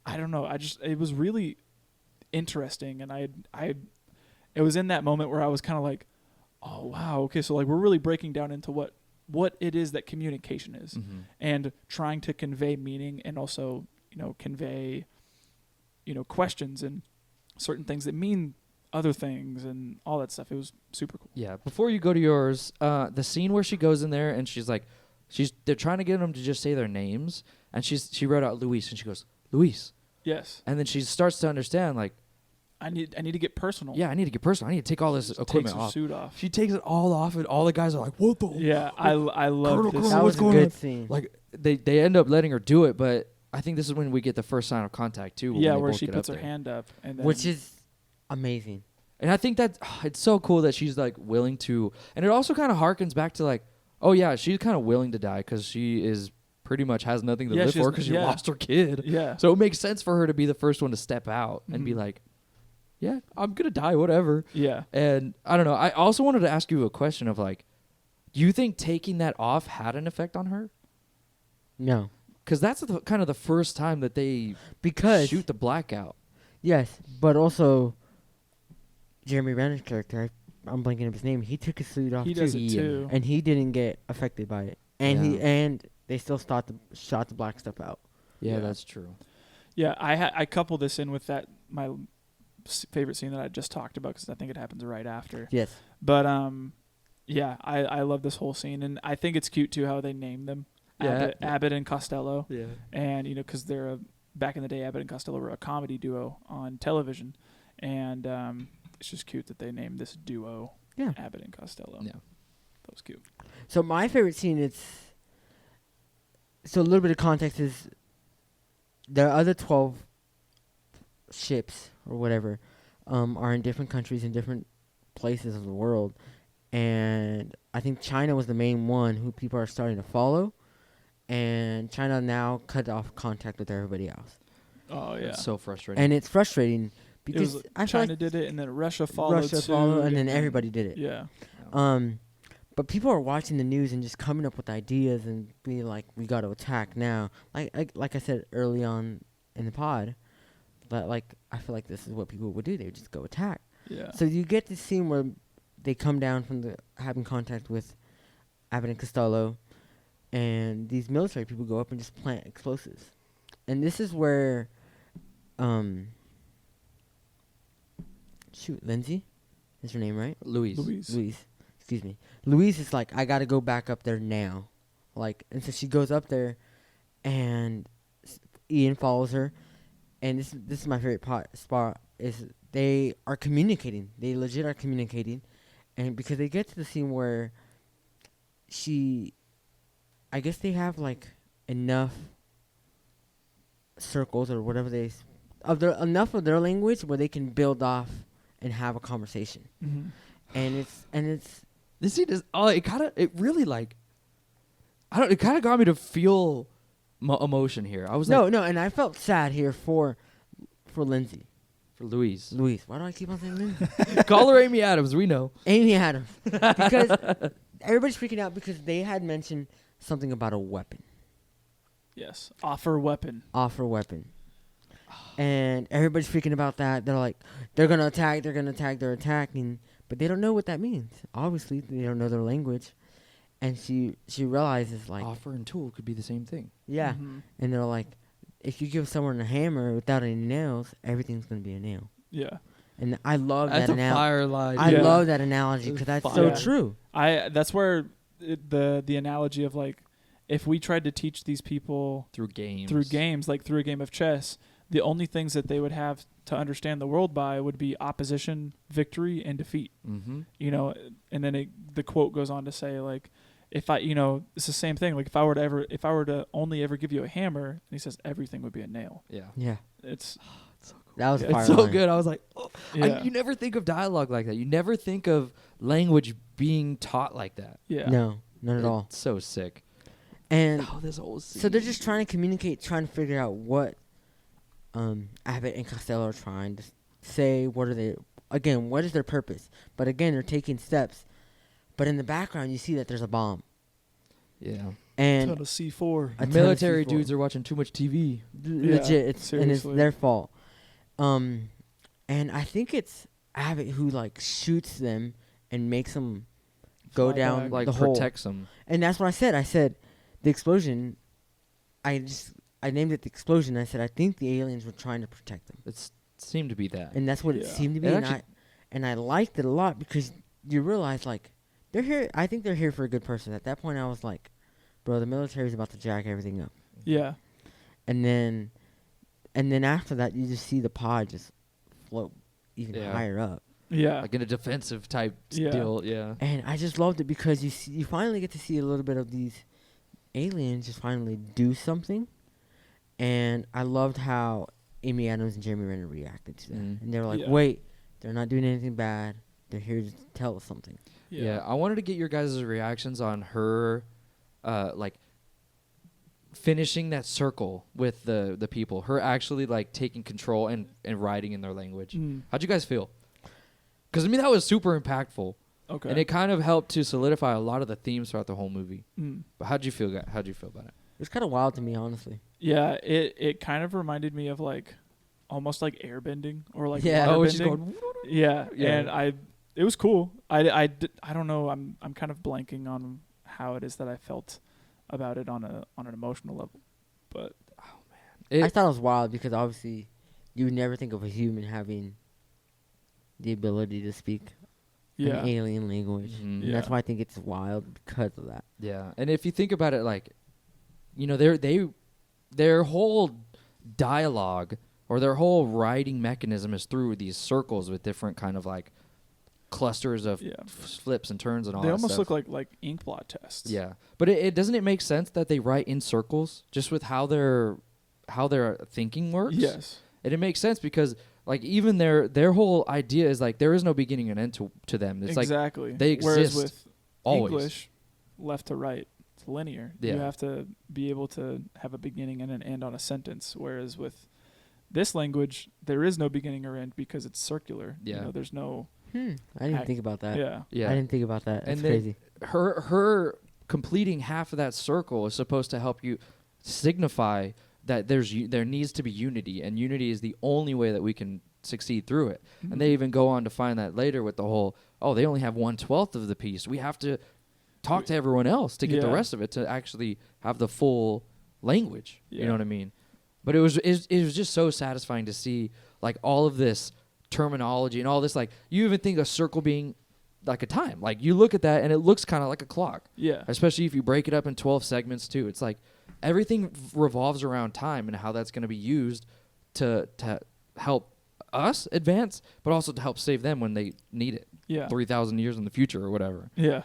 I don't know, it was really interesting, and it was in that moment where I was kind of like, oh wow, okay, so like we're really breaking down into what it is that communication is, Mhm. and trying to convey meaning, and also convey questions and certain things that mean other things and all that stuff. It was super cool. Yeah. Before you go to yours, the scene where she goes in there and they're trying to get them to just say their names, and she wrote out Luis, and she goes, Luis. Yes. And then she starts to understand, like, I need to get personal. yeah, I need to get personal. I need to take all this Just equipment takes her off. suit off. She takes it all off, and all the guys are like, what the? Yeah, I love this. That was what's a going good on? scene. Like, they end up letting her do it, but I think this is when we get the first sign of contact, too. when Yeah, they where both she get puts up her there. hand up, and then Which is amazing. And I think that it's so cool that she's, like, willing to... And it also kind of harkens back to, like, oh, yeah, she's kind of willing to die because she is pretty much has nothing to Yeah, live she for has- because she yeah. lost her kid. Yeah. So it makes sense for her to be the first one to step out and be Mhm. like, yeah, I'm going to die, whatever. Yeah. And I don't know. I also wanted to ask you a question of, like, do you think taking that off had an effect on her? No. Because that's kind of the first time that they Because shoot the blackout. yes, but also Jeremy Renner's character, I'm blanking up his name. He took his suit off He too, does it Ian. too. and he didn't get affected by it. And Yeah. they still shot the black stuff out. Yeah, Yeah. that's true. Yeah, I couple this in with that favorite scene that I just talked about because I think it happens right after. Yes. But yeah, I love this whole scene, and I think it's cute too how they name them. Yeah. Abbott and Costello. Yeah. And because they're back in the day, Abbott and Costello were a comedy duo on television, and it's just cute that they named this duo Abbott and Costello. Yeah. That was cute. So my favorite scene is. So a little bit of context is. There are other 12 ships or whatever, are in different countries in different places of the world, and I think China was the main one who people are starting to follow. And China now cut off contact with everybody else. Oh yeah, It's so frustrating. And it's frustrating it because was, I feel China like did it, and then Russia followed. Russia too, followed, and then everybody did it. Yeah, But people are watching the news and just coming up with ideas and being like, "We got to attack now." Like I said early on in the pod, but like I feel like this is what people would do. They would just go attack. yeah. So you get this scene where they come down from having contact with Abbott and Costello. And these military people go up and just plant explosives. And this is where, Lindsay is her name, right? Louise. Excuse me. Louise is like, I got to go back up there now. Like, and so she goes up there, and Ian follows her. And this is my favorite spot, is they are communicating. They legit are communicating. And because they get to the scene where I guess they have like enough circles or whatever enough of their language where they can build off and have a conversation. Mm-hmm. And it's This scene is it kind of got me to feel emotion here. I was no, and I felt sad here for Lindsay. for Louise. Why do I keep on saying Lindsay? Call her Amy Adams. We know. Amy Adams. Because everybody's freaking out because they had mentioned something about a weapon. Yes, offer weapon. And everybody's freaking about that. They're like, they're attacking, but they don't know what that means. Obviously, they don't know their language. And she realizes, like, Offer and tool could be the same thing. yeah. Mm-hmm. And they're like, if you give someone a hammer without any nails, everything's going to be a nail. Yeah. And I love That's that a analogy. fire line. I Yeah. love that analogy because that's so Yeah. true. That's where the analogy of like, if we tried to teach these people through games. like through a game of chess, the only things that they would have to understand the world by would be opposition, victory, and defeat. Mm-hmm. And then the quote goes on to say, like, if I, it's the same thing. Like, if I were to only ever give you a hammer, and he says everything would be a nail. Yeah. Yeah. It's so cool. That was a Yeah. fire It's so line. good. I was like, yeah, you never think of dialogue like that. You never think of language being taught like that. yeah, No, not at all. It's so sick. And This whole scene. so they're just trying to communicate, trying to figure out what Abbott and Costello are trying to say. What is their purpose? But again, they're taking steps. But in the background, you see that there's a bomb. Yeah. And ton of C4. a ton of Military C4. dudes are watching too much TV. Legit, it's seriously. their fault. And I think it's Abbott who like shoots them and makes them go Fly down back. Like the hole. protects them. And that's what I said. I said the explosion. I named it the explosion. I said I think the aliens were trying to protect them, It seemed to be that. and that's what it Yeah. seemed to be. It And actually- I liked it a lot because you realize like they're here. I think they're here for a good person. At that point, I was like, bro, the military's about to jack everything up. Yeah, And then after that, you just see the pod just float even Yeah. higher up. yeah, Like in a defensive type Yeah. deal. Yeah. And I just loved it because you finally get to see a little bit of these aliens just finally do something. And I loved how Amy Adams and Jeremy Renner reacted to that. Mhm. And they were like, Yeah. wait, they're not doing anything bad. They're here to tell us something. Yeah. I wanted to get your guys' reactions on her, like, finishing that circle with the people. Her actually, like, taking control and writing in their language. Mm. How'd you guys feel? Because, I mean, that was super impactful. Okay. And it kind of helped to solidify a lot of the themes throughout the whole movie. Mm. But how'd you feel about it? It was kind of wild to me, honestly. Yeah, it kind of reminded me of like almost like airbending or like Yeah. Oh, it's just waterbending. going... Yeah, Yeah. and it was cool. I don't know. I'm kind of blanking on how it is that I felt about it on an emotional level, but I thought it was wild because obviously you would never think of a human having the ability to speak Yeah. an alien language. Mhm. And that's Yeah. why I think it's wild because of that. Yeah, and if you think about it, like, you know, their whole dialogue or their whole writing mechanism is through these circles with different kind of like clusters of Yeah. flips and turns and all They that almost stuff. look like ink blot tests. Yeah, but it doesn't it make sense that they write in circles just with how their thinking works? Yes. And it makes sense because like even their whole idea is like there is no beginning and end to them. It's exactly. they Whereas exist with always. English, left to right, it's linear. Yeah. You have to be able to have a beginning and an end on a sentence. Whereas with this language, there is no beginning or end because it's circular. Yeah. You know, there's no. I didn't Act- think about that. Yeah. Yeah. I didn't think about that. That's And then crazy. her completing half of that circle is supposed to help you signify that there needs to be unity, and unity is the only way that we can succeed through it. Mm-hmm. And they even go on to find that later with the whole, they only have 1/12 of the piece. We have to talk to everyone else to get the Yeah. rest of it to actually have the full language. You Yeah. know what I mean? But it was just so satisfying to see like all of this terminology and all this. Like you even think a circle being like a time. Like you look at that and it looks kind of like a clock. Yeah. Especially if you break it up in 12 segments too. It's like everything revolves around time and how that's going to be used to help us advance, but also to help save them when they need it. Yeah. 3,000 years in the future or whatever. Yeah.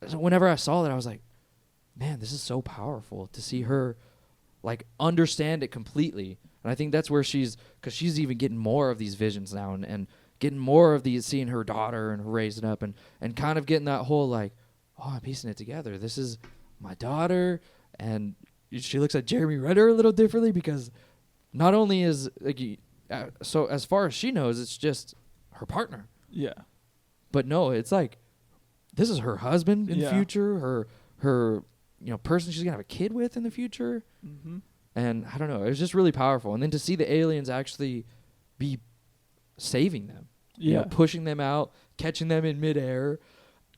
So whenever I saw that, I was like, man, this is so powerful to see her like understand it completely. And I think that's where because she's even getting more of these visions now and getting more of these, seeing her daughter and her raising up and kind of getting that whole like, I'm piecing it together. This is my daughter. And she looks at Jeremy Renner a little differently because not only is like, so as far as she knows, it's just her partner. Yeah. But no, it's like, this is her husband in the Yeah. future, her person she's gonna have a kid with in the future. Mm-hmm. And I don't know, it was just really powerful. And then to see the aliens actually be saving them, Yeah. pushing them out, catching them in midair,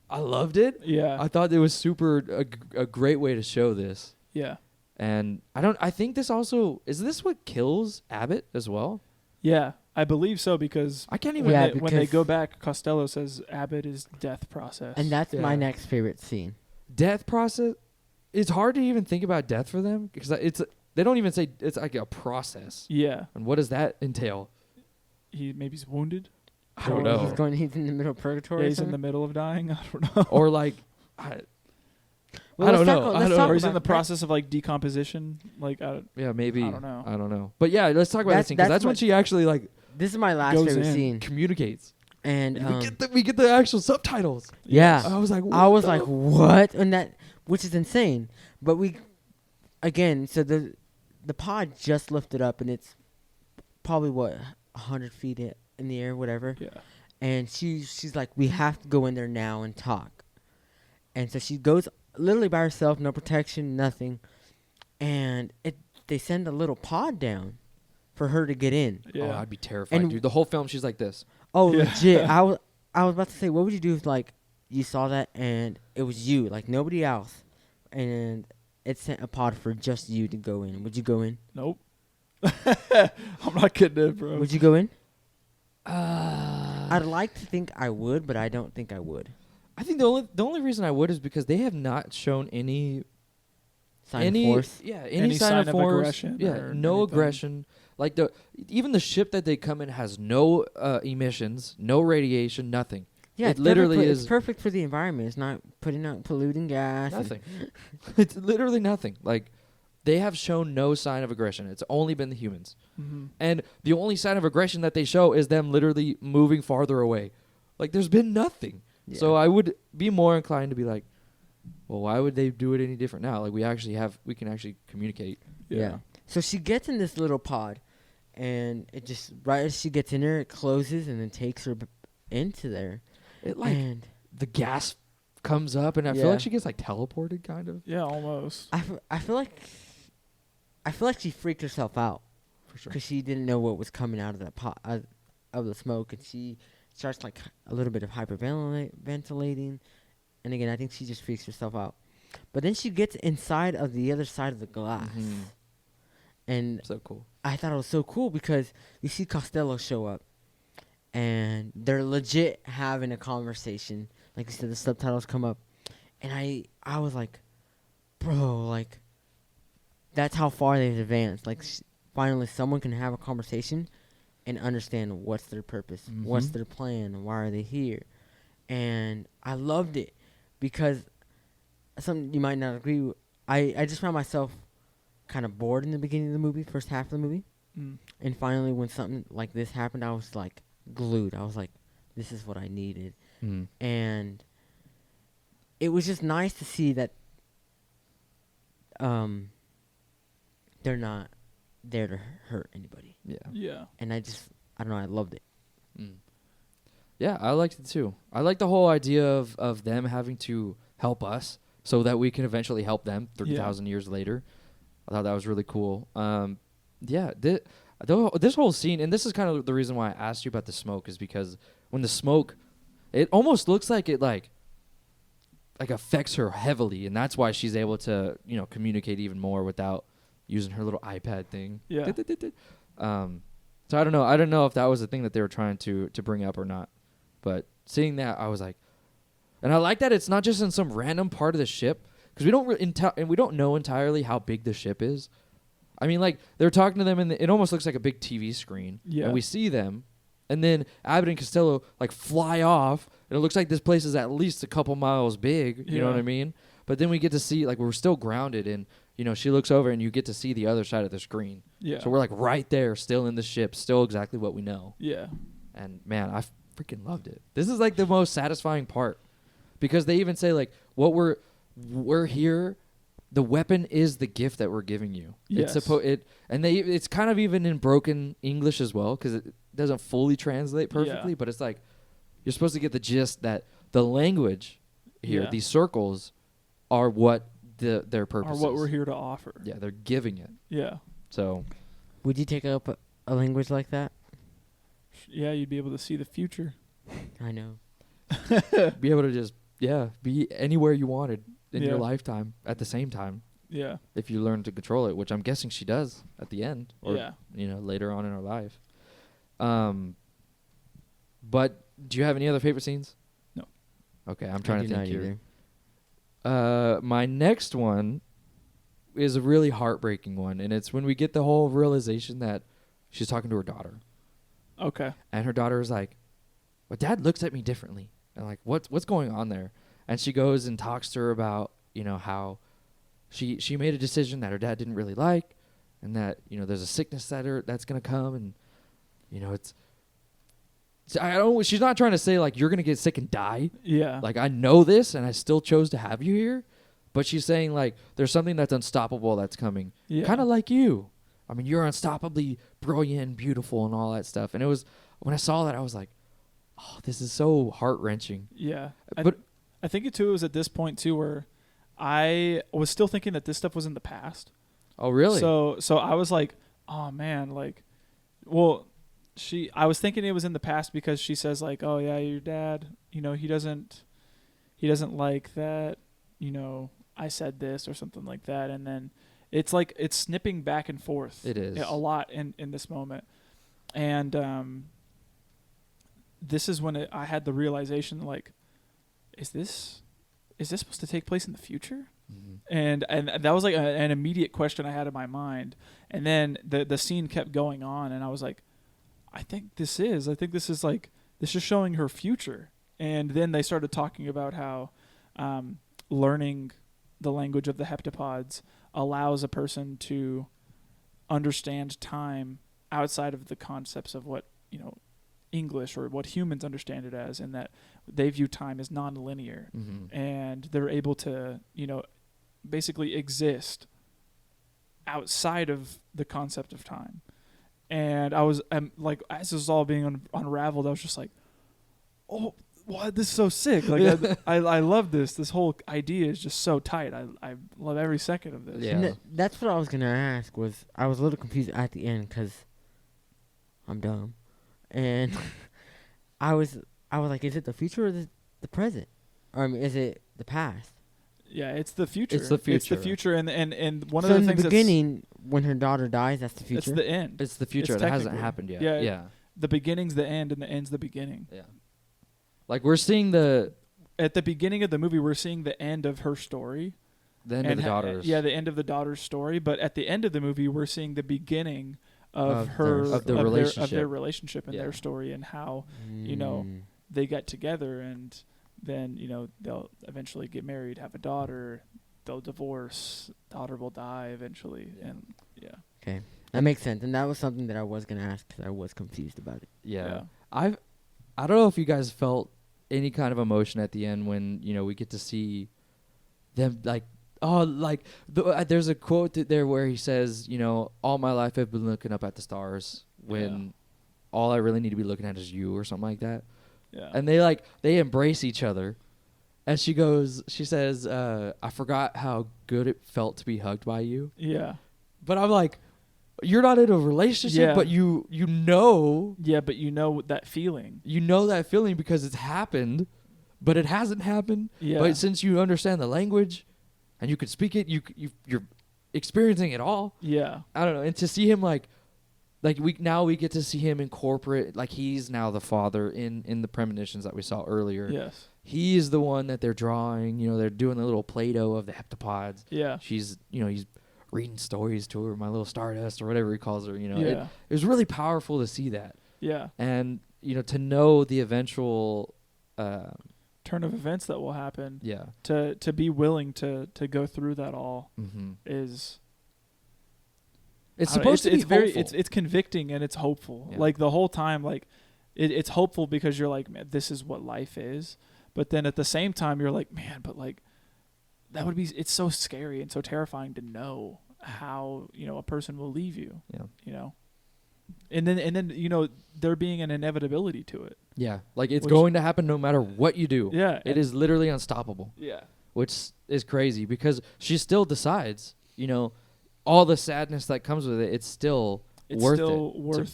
I loved it. Yeah. I thought it was super a great way to show this. Yeah. And I think this also is this what kills Abbott as well. Yeah. I believe so because I can't even. when, Yeah, when they because- go back, Costello says Abbott is death process. And that's my Yeah. next favorite scene. Death process. It's hard to even think about death for them because they don't even say it's like a process. Yeah. And what does that entail? Maybe he's wounded. I don't Or know. He's in the middle of purgatory. Yeah, or he's in the something? middle of dying. I don't know. Or like, I Well, don't let's know. talk- I let's don't talk know. Or he's in the about- process of like decomposition. Like, yeah, maybe. I don't know. I don't know. But yeah, let's talk about That's- this scene because that's that's when what- she actually like This is my last Goes favorite in. scene. communicates. And And we get the actual subtitles. yeah. I was like, I was what like, the- what? And that, which is insane. But again, so the pod just lifted up, and it's probably 100 feet in the air, whatever. Yeah. And she's like, we have to go in there now and talk. And so she goes literally by herself, no protection, nothing. And they send a little pod down for her to get in. Oh, Yeah. I'd be terrified, And- dude. The whole film, she's like this. Oh, Yeah. legit. I was about to say, what would you do if like you saw that and it was you, like nobody else, and it sent a pod for just you to go in? Would you go in? Nope. I'm not kidding it, bro. Would you go in? I'd like to think I would, but I don't think I would. I think the only reason I would is because they have not shown any Sign of force. Yeah, Any sign of force. aggression Yeah, or no anything. aggression. Like even the ship that they come in has no emissions, no radiation, nothing. Yeah, It it's literally perfect is- it's perfect for the environment. It's not putting out polluting gas. and- Nothing. It's literally nothing. Like they have shown no sign of aggression. It's only been the humans. Mm-hmm. And the only sign of aggression that they show is them literally moving farther away. Like there's been nothing. So Yeah. I would be more inclined to be like, well, why would they do it any different now? Like we can actually communicate. Yeah. So she gets in this little pod, and it just right as she gets in there, it closes and then takes her into there. It like And the gas comes up, and I feel Yeah. like she gets like teleported, kind of. Yeah, almost. I feel like she freaked herself out For sure. because she didn't know what was coming out of that pot of the smoke, and she starts like a little bit of hyperventilating. And again, I think she just freaks herself out. But then she gets inside of the other side of the glass, Mhm. and So cool. I thought it was so cool because you see Costello show up, and they're legit having a conversation. Like you said, the subtitles come up, and I was like, bro, like, that's how far they've advanced. Like, finally, someone can have a conversation and understand what's their purpose, what's their plan, why are they here. And I loved it because something you might not agree with. I just found myself kind of bored in the beginning of the movie, first half of the movie. And finally, when something like this happened, I was like glued. I was like, this is what I needed. And it was just nice to see that they're not there to hurt anybody. Yeah. And I don't know, I loved it. Yeah, I liked it too. I like the whole idea of them having to help us so that we can eventually help them 30,000 years later. I thought that was really cool. Yeah, this whole scene, and this is kind of the reason why I asked you about the smoke, is because when the smoke, it almost looks like it like affects her heavily, and that's why she's able to, you know, communicate even more without using her little iPad thing. Yeah. So I don't know. I don't know if that was the thing that they were trying to bring up or not. But seeing that, I was like, and I like that it's not just in some random part of the ship, because we don't and we don't know entirely how big the ship is. I mean, like, they're talking to them, and it almost looks like a big TV screen. Yeah. And we see them, and then Abbott and Costello like fly off, and it looks like this place is at least a couple miles big. You know what I mean? But then we get to see, like, we're still grounded, and you know, she looks over, and you get to see the other side of the screen. Yeah. So we're like right there, still in the ship, still exactly what we know. Yeah. And man, I freaking loved it. This is like the most satisfying part, because they even say like, what we're here. The weapon is the gift that we're giving you. Yes. It's kind of even in broken English as well, because it doesn't fully translate perfectly. Yeah. But it's like you're supposed to get the gist that the language here, these circles, are what their purpose Are what is. we're here to offer. Yeah, they're giving it. Yeah. So Would you take up a language like that? Yeah, you'd be able to see the future. I know. be able to just be anywhere you wanted in Yeah. your lifetime at the same time. Yeah. If you learn to control it, which I'm guessing she does at the end, or Yeah. later on in her life. But do you have any other favorite scenes? No. Okay, I'm trying to think here. Either. My next one is a really heartbreaking one, and it's when we get the whole realization that she's talking to her daughter, Okay. and her daughter is like, "Well, Dad looks at me differently," and like, what's going on there? And she goes and talks to her about, you know, how she made a decision that her dad didn't really like, and that, you know, there's a sickness that's gonna come, and you know, she's not trying to say like you're gonna get sick and die. Yeah. Like, I know this, and I still chose to have you here, but she's saying like there's something that's unstoppable that's coming. Yeah. Kind of like you. I mean, you're unstoppably brilliant and beautiful and all that stuff. And it was, when I saw that, I was like, oh, this is so heart-wrenching. Yeah. But I think it too was at this point too where I was still thinking that this stuff was in the past. oh, really? So I was like, oh man, like, well, I was thinking it was in the past because she says like, oh yeah, your dad, you know, he doesn't like that, you know, I said this or something like that, and then it's like it's snipping back and forth. It is a lot in this moment, and this is when I had the realization like, is this supposed to take place in the future? Mm-hmm. And that was like an immediate question I had in my mind. And then the scene kept going on, and I was like, I think this is like, this is showing her future. And then they started talking about how learning the language of the heptapods allows a person to understand time outside of the concepts of what, you know, English or what humans understand it as, and that they view time as non-linear. Mm-hmm. And they're able to, you know, basically exist outside of the concept of time. And I was like, as this was all being unraveled, I was just like, oh, what? This is so sick. Like, I love this. This whole idea is just so tight. I love every second of this. Yeah. And that's what I was going to ask. I was a little confused at the end because I'm dumb. And I was like, is it the future or the present? Or I mean, is it the past? Yeah, it's the future. It's the future. And one So of the in things the beginning, when her daughter dies, that's the future? it's the end. It's the future. It's that hasn't technically. happened yet. Yeah. Yeah. the beginning's the end and the end's the beginning. Yeah. Like we're seeing At the beginning of the movie, we're seeing the end of her story. the end of the daughters. Yeah, the end of the daughter's story. But at the end of the movie, we're seeing the beginning of their relationship. their relationship and Yeah. their story, and how you know they get together, and then they'll eventually get married, have a daughter, they'll divorce, daughter will die eventually, and yeah. Okay, that makes sense. And that was something that I was gonna ask because I was confused about it. Yeah. I don't know if you guys felt any kind of emotion at the end when we get to see them there's a quote there where he says all my life I've been looking up at the stars when all I really need to be looking at is you, or something like that. Yeah. And they embrace each other, and she says I forgot how good it felt to be hugged by you. Yeah. But I'm like, you're not in a relationship, Yeah. but you know. Yeah, but that feeling. You know that feeling because it's happened, but it hasn't happened. Yeah. But since you understand the language and you can speak it, you're experiencing it all. Yeah. I don't know. And to see him we get to see him incorporate, like he's now the father in the premonitions that we saw earlier. Yes. He is the one that they're drawing. They're doing the little Play-Doh of the heptapods. Yeah. He's reading stories to her, my little Stardust or whatever he calls her. Yeah. It was really powerful to see that. Yeah. And to know the eventual turn of events that will happen. yeah To be willing to go through that all is. it's I don't know, supposed to be it's very hopeful. it's convicting and it's hopeful. Yeah. Like the whole time, like it's hopeful because you're like, man, this is what life is. But then at the same time, you're like, man, but like that would be. It's so scary and so terrifying to know how a person will leave you. Yeah. And then there being an inevitability to it. Yeah, like it's Which- going to happen no matter what you do. Yeah. It is literally unstoppable, Yeah. which is crazy because she still decides, all the sadness that comes with it, it's still worth the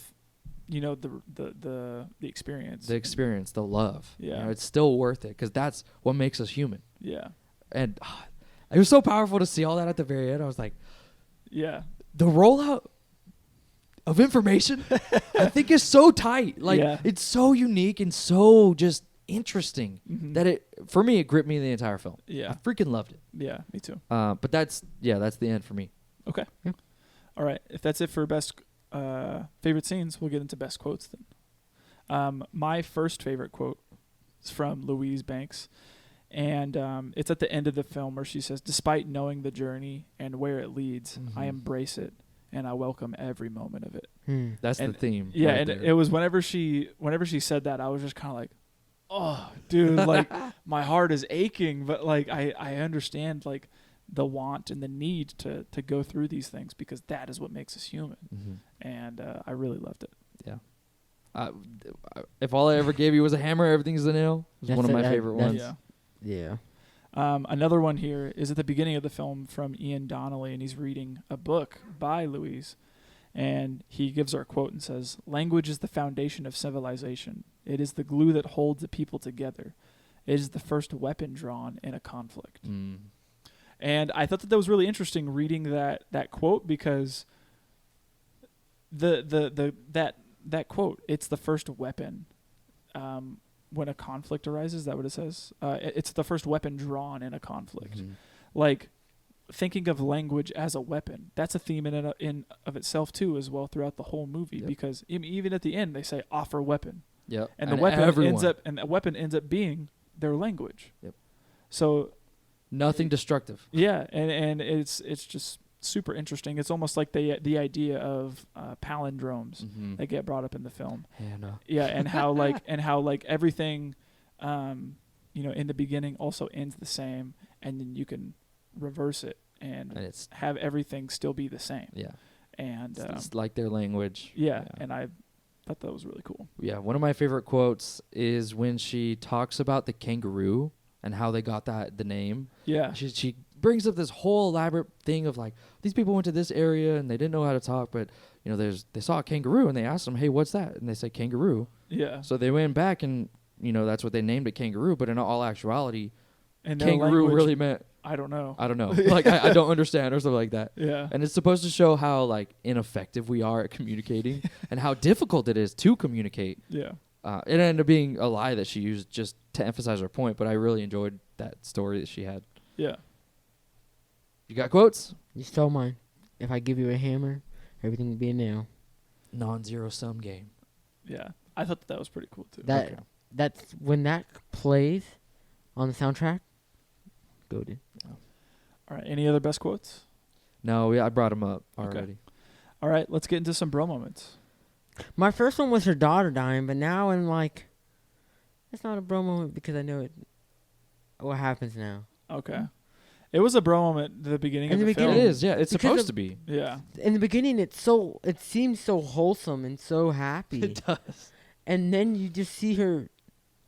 experience. the experience, the love. Yeah. It's still worth it because that's what makes us human. Yeah. And it was so powerful to see all that at the very end. I was like, Yeah. the rollout of information, I think, is so tight. Like, Yeah. it's so unique and so just interesting that for me, it gripped me the entire film. Yeah. I freaking loved it. Yeah. Me too. But that's the end for me. Okay. Yeah. All right. If that's it for best favorite scenes, we'll get into best quotes then. My first favorite quote is from Louise Banks. And it's at the end of the film where she says, "Despite knowing the journey and where it leads, I embrace it and I welcome every moment of it." That's And- the theme. Yeah, right and there. it was whenever she said that, I was just kind of like, "Oh, dude, like my heart is aching," but like I understand like the want and the need to go through these things because that is what makes us human. And I really loved it. Yeah. If all I ever gave you was a hammer, everything's a nail. It was That's one of it, my that- favorite that's- ones. Yeah. Yeah. Another one here is at the beginning of the film from Ian Donnelly, and he's reading a book by Louise. And he gives her a quote and says, "Language is the foundation of civilization. It is the glue that holds the people together. It is the first weapon drawn in a conflict." And I thought that was really interesting reading that quote because that quote, it's the first weapon when a conflict arises. Is that what it says? It's the first weapon drawn in a conflict. Like thinking of language as a weapon. That's a theme in of itself too, as well throughout the whole movie. Yep. Because even at the end they say offer weapon, Yep. and the weapon ends up being their language. Yep. So Nothing destructive. yeah, and it's just super interesting. It's almost like the idea of palindromes that get brought up in the film. Yeah, no. Yeah, and how like everything, in the beginning also ends the same, and then you can reverse it and it's have everything still be the same. yeah. And It's like their language. yeah, and I thought that was really cool. Yeah, one of my favorite quotes is when she talks about the kangaroo and how they got the name. Yeah, She brings up this whole elaborate thing of like, these people went to this area and they didn't know how to talk, but they saw a kangaroo and they asked them, "Hey, what's that?" And they said kangaroo. yeah. So they went back and that's what they named it, kangaroo. But in all actuality, And their kangaroo language- really meant I don't know. Like I don't understand or something like that. Yeah. And it's supposed to show how like ineffective we are at communicating and how difficult it is to communicate. Yeah. It ended up being a lie that she used just to emphasize her point, but I really enjoyed that story that she had. Yeah. You got quotes? You stole mine. If I give you a hammer, everything will be a nail. Non-zero sum game. Yeah. I thought that was pretty cool too. That's when that plays on the soundtrack. Goated. All right. Any other best quotes? No, I brought him up already. Okay. All right. Let's get into some bro moments. My first one was her daughter dying, but now I'm like, it's not a bro moment because I know it. What happens now? Okay. It was a bro moment at the beginning of the film. It is, yeah. It's Because supposed of- to be. Yeah. In the beginning, it seems so wholesome and so happy. It does. And then you just see her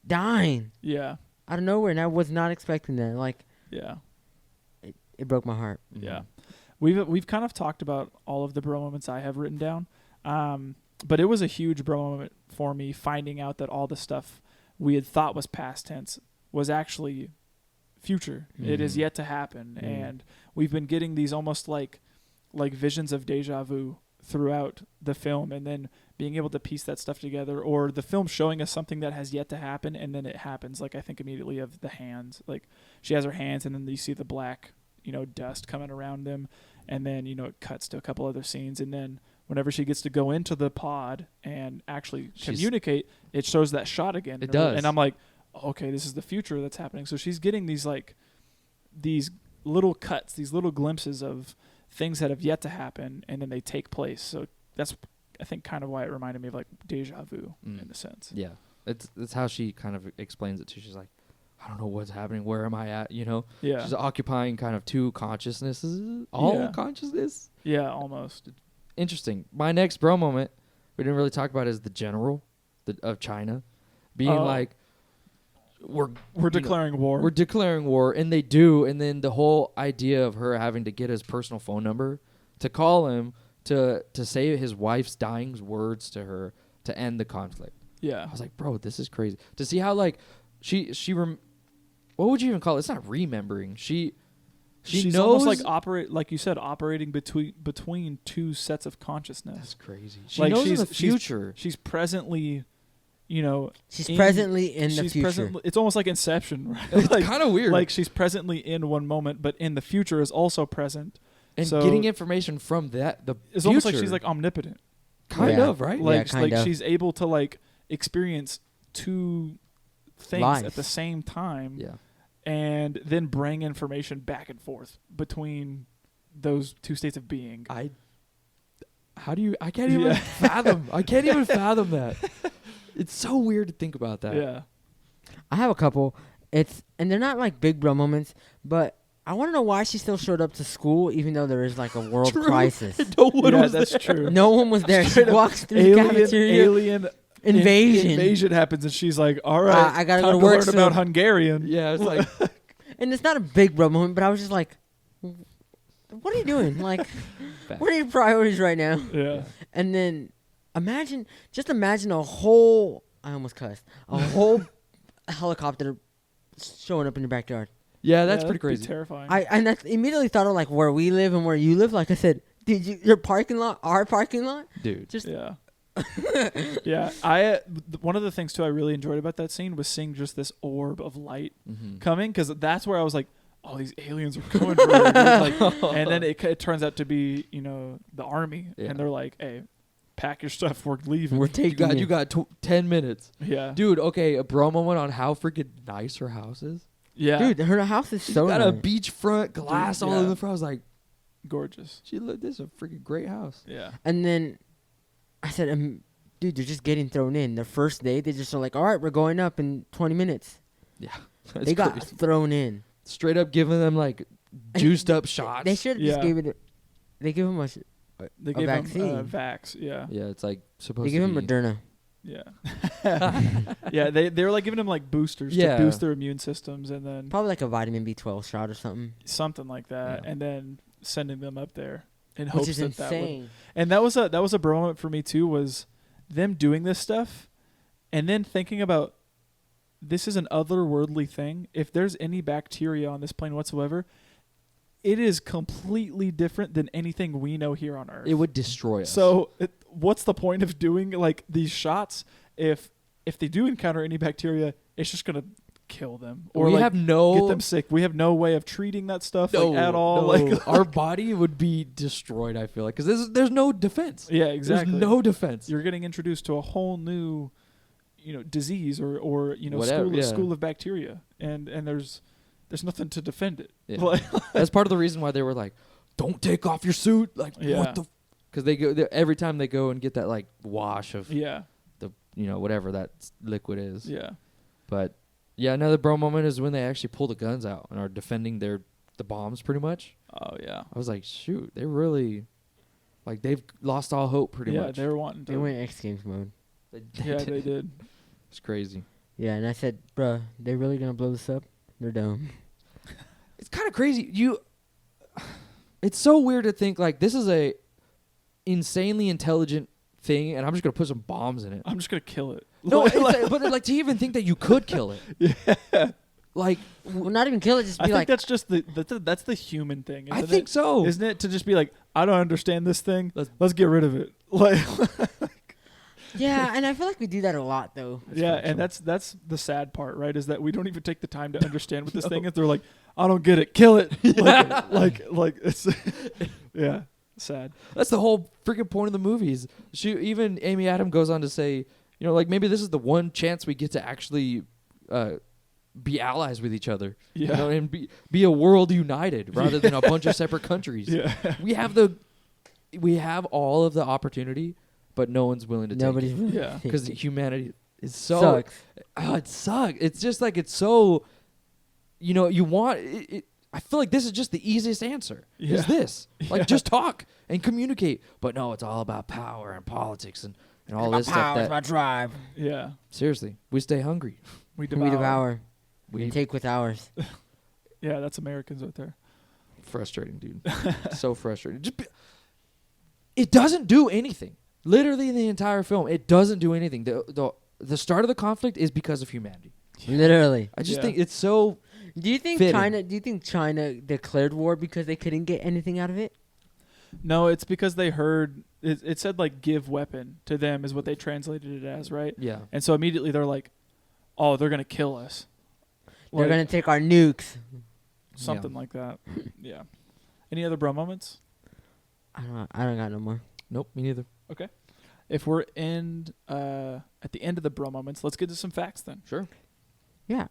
dying Yeah. out of nowhere, and I was not expecting that. Like, Yeah. it broke my heart. Yeah. We've kind of talked about all of the bro moments I have written down. But it was a huge bro moment for me finding out that all the stuff we had thought was past tense was actually future. It is yet to happen. And we've been getting these almost like visions of deja vu throughout the film, and then being able to piece that stuff together, or the film showing us something that has yet to happen and then it happens. Like I think immediately of the hands. Like she has her hands and then you see the black, dust coming around them, and then, it cuts to a couple other scenes, and then whenever she gets to go into the pod and actually communicate, it shows that shot again. It does. And I'm like, okay, this is the future that's happening. So she's getting these little cuts, these little glimpses of things that have yet to happen, and then they take place. So that's, I think, kind of why it reminded me of like deja vu in a sense. Yeah. It's how she kind of explains it too. She's like, I don't know what's happening. Where am I at? Yeah. She's occupying kind of two consciousnesses. All consciousness. Yeah, almost. Interesting. My next bro moment we didn't really talk about is the general of China being like, we're declaring war. We're declaring war, and they do. And then the whole idea of her having to get his personal phone number to call him to say his wife's dying words to her to end the conflict. Yeah. I was like, bro, this is crazy. To see how like what would you even call it? It's not remembering. She's knows, almost like you said, operating between two sets of consciousness. That's crazy. She like knows in the future. She's presently, She's presently in the future. It's almost like Inception, right? It's like, kind of weird. Like she's presently in one moment, but in the future is also present. And so getting information from it's it's almost like she's like omnipotent. Kind of, right? Like, kind of. she's able to like experience two things at the same time. Yeah. And then bring information back and forth between those two states of being. I can't even fathom. I can't even fathom that. It's so weird to think about that. Yeah. I have a couple. And they're not like big bro moments, but I want to know why she still showed up to school even though there is like a world crisis. No one was that's there. true. No one was there. She walks through the cafeteria. Alien invasion happens, and she's like, "All right, I gotta time go to work learn about soon." Hungarian." Yeah, it's like And it's not a big bro moment, but I was just like, what are you doing? Like, what are your priorities right now? Yeah. And then imagine a whole, I almost cussed, a whole helicopter showing up in your backyard. yeah, that's pretty that'd be crazy. terrifying. And I immediately thought of like where we live and where you live. Like I said, your parking lot, our parking lot? Dude. Just yeah. Yeah. One of the things too I really enjoyed about that scene was seeing just this orb of light coming, because that's where I was like, oh, these aliens are coming for me. Like, and then it turns out to be, the army, and they're like, hey, pack your stuff, we're leaving. we're taking You got 10 minutes. Yeah. Dude, okay, a bro moment on how freaking nice her house is. Yeah. Dude, her house is so got nice. a beachfront glass all in the front. I was like, gorgeous. this is a freaking great house. Yeah. And then I said, dude, they're just getting thrown in. The first day, they just are like, all right, we're going up in 20 minutes. Yeah. They got thrown in. Straight up giving them like juiced up shots. They should have just gave it. They give him They gave vaccine. him vax. Yeah. Yeah, it's like supposed They to give him be. Moderna. Yeah. Yeah. They were like giving him like boosters to boost their immune systems, and then Probably like a vitamin B12 shot or something. something like that, Yeah. and then sending them up there in Which hopes is that that would. insane. And that was a bro moment for me too, was them doing this stuff and then thinking about, this is an otherworldly thing. If there's any bacteria on this plane whatsoever, it is completely different than anything we know here on Earth. It would destroy us. So what's the point of doing like these shots if they do encounter any bacteria, it's just gonna kill them or we like, have no get them sick. We have no way of treating that stuff like, at all. No. Like our body would be destroyed. I feel like because there's no defense. yeah, exactly. There's no defense. You're getting introduced to a whole new, disease or Whatever, school of bacteria, and there's nothing to defend it. Yeah. Like, That's part of the reason why they were like, "Don't take off your suit." Like, Yeah. what the? Because they go every time they go and get that like wash of yeah, the whatever that liquid is. yeah, But yeah, another bro moment is when they actually pull the guns out and are defending the bombs pretty much. oh yeah, I was like, shoot, they really like they've lost all hope pretty yeah. much. They were wanting to. They went X Games mode. Yeah, they did. It's crazy. Yeah, and I said, bruh, they really gonna blow this up? They're dumb. It's kind of crazy. It's so weird to think like this is a insanely intelligent thing, and I'm just gonna put some bombs in it. I'm just gonna kill it. No, Like- but like to even think that you could kill it. yeah. Like, Well, not even kill it, just I be think like, that's just that's the human thing. I isn't think it? so. Isn't it to just be like, I don't understand this thing. Let's Let's get rid of it. Like, yeah, and I feel like we do that a lot, though. yeah, and that's the sad part, right? Is that we don't even take the time to understand what this thing is. They're like, I don't get it. Kill it. Like it's yeah, sad. That's the whole freaking point of the movies. Even Amy Adams goes on to say, like maybe this is the one chance we get to actually be allies with each other. Yeah. And be a world united rather than a bunch of separate countries. Yeah. We have all of the opportunity, but no one's willing to Nobody's take it. really Yeah. Because humanity is so sucks. Oh, it sucks. It's just like it's so you want it, I feel like this is just the easiest answer. Yeah. Is this. Like Yeah. just talk and communicate. But no, it's all about power and politics and all this stuff that my drive. Yeah. seriously, we stay hungry. We We devour. We We take with ours. Yeah, that's Americans right there. frustrating, dude. So frustrating. It doesn't do anything. Literally in the entire film, it doesn't do anything. The start of the conflict is because of humanity. Literally. I just Yeah. think it's so Do you think fitting. China declared war because they couldn't get anything out of it? No, it's because they heard it said like give weapon to them is what they translated it as, right? yeah. And so immediately they're like, oh, they're gonna kill us. They're Like, gonna take our nukes. something like that. Yeah. Any other bro moments? I don't got no more. Nope, me neither. Okay. If we're at the end of the bro moments, let's get to some facts then. Sure. Yeah,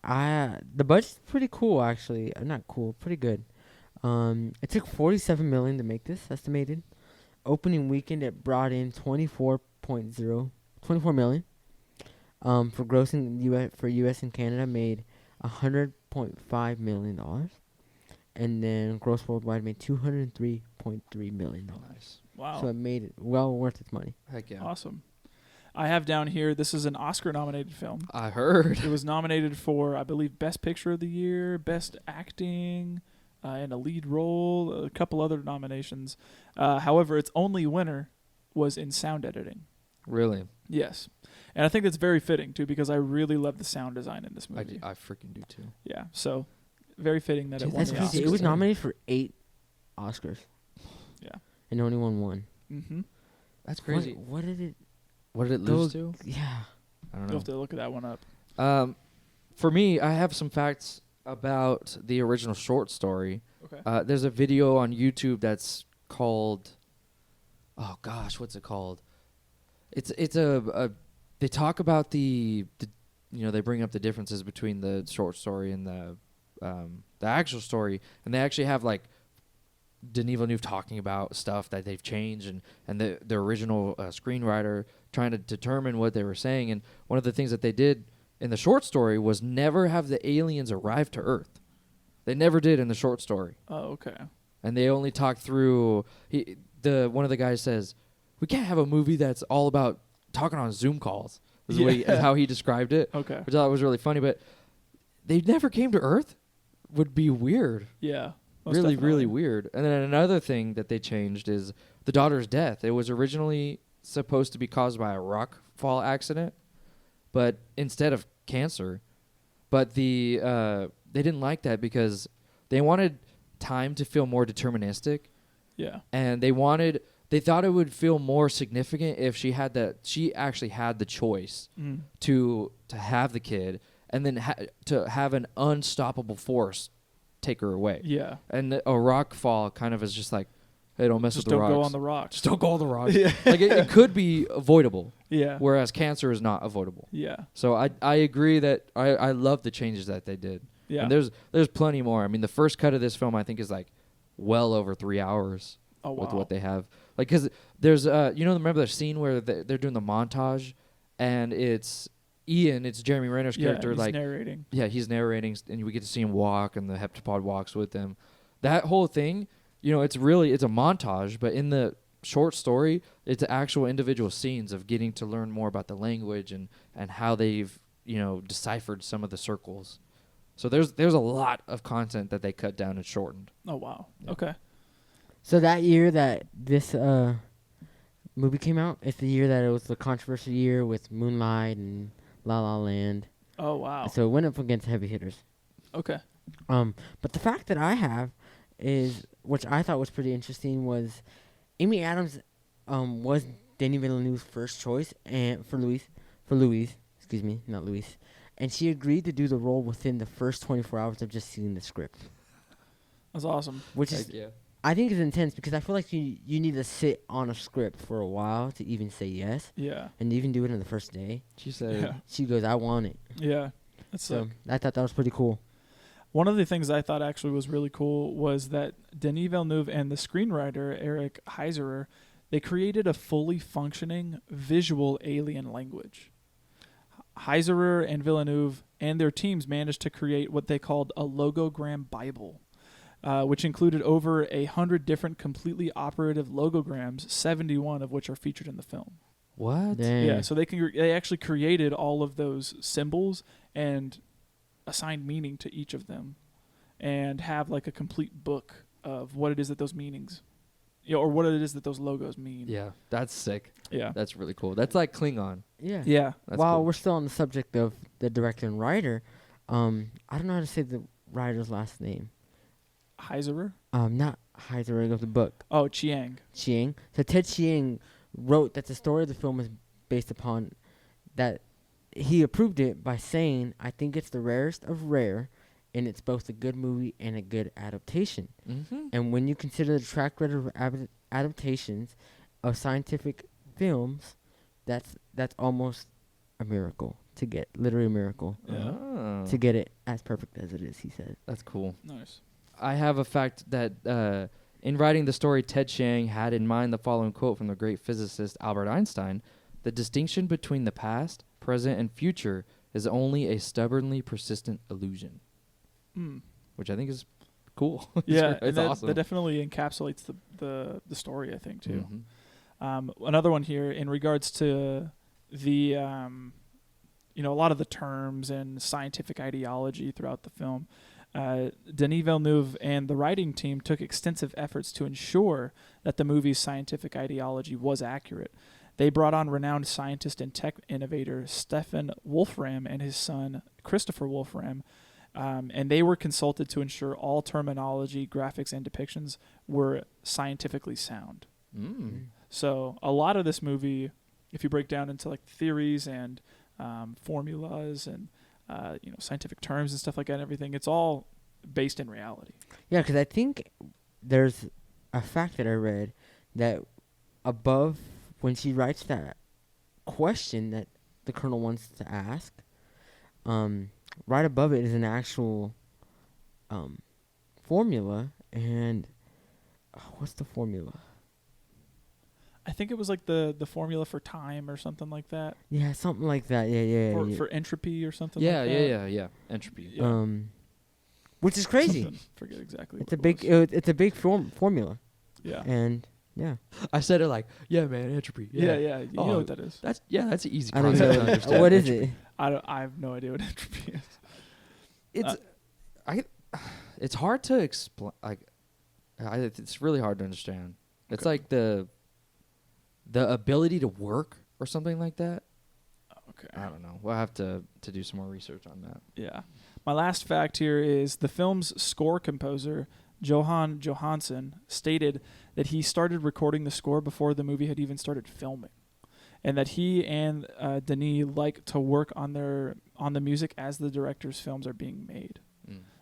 the budget's pretty cool actually. Not cool, pretty good. It took $47 million to make this estimated. Opening weekend it brought in 24 million. For grossing for US and Canada made $100.5 million. And then gross worldwide made $203.3 million. Nice. Wow. So it made it well worth its money. Heck yeah. Awesome. I have down here, this is an Oscar-nominated film. I heard. It was nominated for, I believe, Best Picture of the Year, Best Acting, and a lead role, a couple other nominations. However, its only winner was in sound editing. Really? Yes. And I think that's very fitting, too, because I really love the sound design in this movie. I freaking do too. Yeah, so very fitting that Dude, it won that's the crazy. Oscar. It was nominated for 8 Oscars. Yeah. And only won 1. Mm-hmm. That's crazy. What did it? What did it lose to? Yeah. I don't You'll know. have to look at that one up. For me, I have some facts about the original short story. Okay. There's a video on YouTube that's called, oh gosh, what's it called? It's a they talk about the they bring up the differences between the short story and the actual story, and they actually have like Denis Villenueve talking about stuff that they've changed and the original screenwriter trying to determine what they were saying. And one of the things that they did in the short story was never have the aliens arrive to Earth. They never did in the short story. Oh, okay. And they only talked through one of the guys says, we can't have a movie that's all about talking on Zoom calls. Is how he described it. Okay. Which I thought was really funny, but they never came to Earth. Would be weird. Yeah. Most Really, definitely. really weird. And then another thing that they changed is the daughter's death. It was originally supposed to be caused by a rock fall accident, but instead of cancer. But they didn't like that because they wanted time to feel more deterministic. Yeah. And they thought it would feel more significant if she actually had the choice to have the kid, and then to have an unstoppable force take her away. Yeah. And a rock fall kind of is just like, hey, don't mess Just with the don't rocks. go on the rocks. Just don't go on the rocks. Yeah. Like it could be avoidable, Yeah. whereas cancer is not avoidable. Yeah. So I agree that I love the changes that they did. Yeah. And there's plenty more. I mean, the first cut of this film I think is like well over 3 hours. Oh, wow. With what they have, like, because there's remember the scene where they're doing the montage, and it's Jeremy Renner's character, he's like narrating. Yeah, he's narrating, and we get to see him walk, and the heptapod walks with him. That whole thing, it's a montage, but in the short story, it's actual individual scenes of getting to learn more about the language and how they've deciphered some of the circles. So there's a lot of content that they cut down and shortened. Oh, wow. Yeah. Okay. So that year that this movie came out, it's the year that it was the controversial year with Moonlight and La La Land. Oh, wow. So it went up against heavy hitters. Okay. But the fact that I have is, which I thought was pretty interesting, was Amy Adams was Denis Villeneuve's first choice and for Louise, excuse me, not Louise. And she agreed to do the role within the first 24 hours of just seeing the script. That's awesome. Which is, Yeah. I think is intense because I feel like you need to sit on a script for a while to even say yes. Yeah. And even do it in the first day. She said, Yeah. She goes, I want it. Yeah. That's So sick. I thought that was pretty cool. One of the things I thought actually was really cool was that Denis Villeneuve and the screenwriter, Eric Heisserer, they created a fully functioning visual alien language. Heisserer and Villeneuve and their teams managed to create what they called a logogram Bible, which included over 100 different completely operative logograms, 71 of which are featured in the film. what? Dang. Yeah, so they actually created all of those symbols and assigned meaning to each of them, and have like a complete book of what it is that those meanings, or what it is that those logos mean. Yeah, that's sick. Yeah. That's really cool. That's like Klingon. Yeah. Yeah. That's While cool. we're still on the subject of the director and writer, I don't know how to say the writer's last name. Heisserer? Not Heisserer of the book. Oh, Chiang. Chiang. So Ted Chiang wrote that the story of the film is based upon that he approved it by saying, I think it's the rarest of rare, and it's both a good movie and a good adaptation. Mm-hmm. And when you consider the track record of adaptations of scientific films, that's almost a miracle to get, literally a miracle, Yeah. Oh, to get it as perfect as it is, he said. that's cool. Nice. I have a fact that in writing the story, Ted Chiang had in mind the following quote from the great physicist Albert Einstein: "The distinction between the past, present, and future is only a stubbornly persistent illusion." Mm. Which I think is cool. Yeah, it's and that, awesome. that definitely encapsulates the story, I think, too. Mhm. Another one here in regards to the, a lot of the terms and scientific ideology throughout the film. Denis Villeneuve and the writing team took extensive efforts to ensure that the movie's scientific ideology was accurate. They brought on renowned scientist and tech innovator Stefan Wolfram and his son Christopher Wolfram, and they were consulted to ensure all terminology, graphics, and depictions were scientifically sound. Mm. So a lot of this movie, if you break down into like theories and formulas and scientific terms and stuff like that and everything, it's all based in reality. Yeah, because I think there's a fact that I read that above, when she writes that question that the colonel wants to ask, right above it is an actual formula. And what's the formula? I think it was like the formula for time or something like that. Yeah, something like that. Yeah. For entropy or something Yeah, like that. yeah. Entropy. Yeah. Which is crazy. Something. Forget exactly It's what a big. was. It's a big formula. Yeah. And yeah, I said it like, yeah, man, entropy. Yeah. You Oh, know what that is. That's an easy I don't concept to know. understand. What is Entropy. it? I have no idea what entropy is. It's it's hard to explain. It's really hard to understand. It's Okay. like the ability to work or something like that. Okay. I don't know. We'll have to do some more research on that. Yeah. My last fact here is the film's score composer, Johan Johansson, stated that he started recording the score before the movie had even started filming, and that he and Denis like to work on the music as the director's films are being made.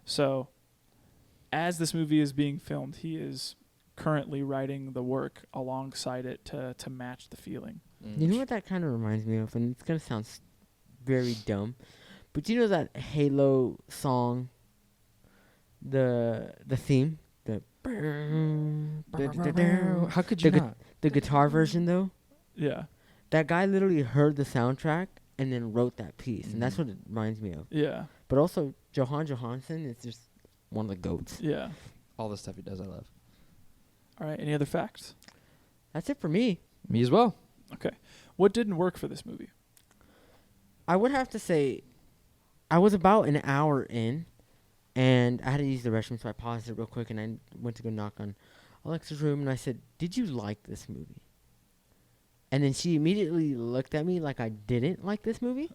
So, as this movie is being filmed, he is currently writing the work alongside it to match the feeling. You know what that kind of reminds me of, and it's gonna sound very dumb, but you know that Halo song, the theme, How could you not? the guitar version though? Yeah. That guy literally heard the soundtrack and then wrote that piece, and that's what it reminds me of. Yeah. But also, Johan Johansson is just one of the goats. Yeah. All the stuff he does, I love. All right. Any other facts? That's it for me. Me as well. Okay. What didn't work for this movie? I would have to say, I was about an hour in, and I had to use the restroom, so I paused it real quick, and I went to go knock on Alexa's room, and I said, "Did you like this movie?" And then she immediately looked at me like I didn't like this movie,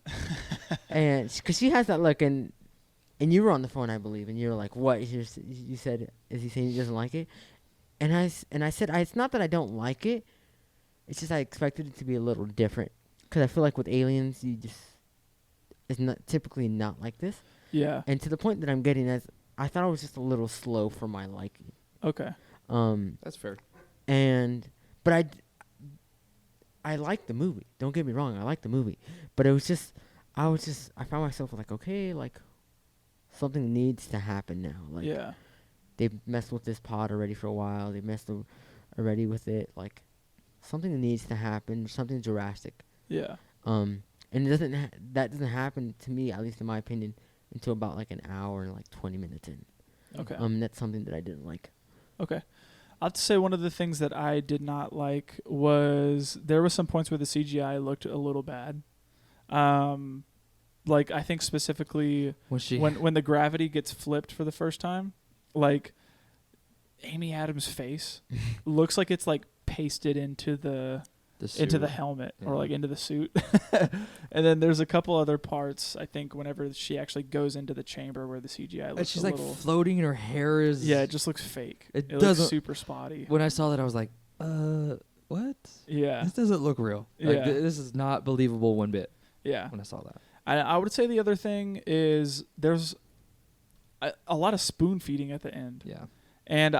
and because she has that look, and you were on the phone, I believe, and you were like, "What?" You said, "Is he saying he doesn't like it?" And I said, "It's not that I don't like it. It's just I expected it to be a little different, because I feel like with aliens, it's not typically not like this." Yeah. And to the point that I'm getting at, I thought it was just a little slow for my liking. Okay. That's fair. But I liked the movie. Don't get me wrong, I liked the movie. But it was just, I found myself like, okay, like, something needs to happen now. Like, Yeah. they've messed with this pod already for a while. They messed already with it. Like, something needs to happen. Something drastic. Yeah. And that doesn't happen to me, at least in my opinion, until about like an hour and like 20 minutes in. Okay. That's something that I didn't like. Okay. I'll have to say one of the things that I did not like was there were some points where the CGI looked a little bad. Like I think specifically when the gravity gets flipped for the first time, like Amy Adams' face looks like it's like pasted into the helmet or like into the suit. And then there's a couple other parts, I think, whenever she actually goes into the chamber where the CGI looks And she's a like little floating and her hair is... Yeah, it just looks fake. It looks doesn't... super spotty. When I saw that, I was like, what? Yeah. This doesn't look real. Like, Yeah. this is not believable one bit. Yeah. When I saw that. I would say the other thing is there's a lot of spoon feeding at the end. Yeah. And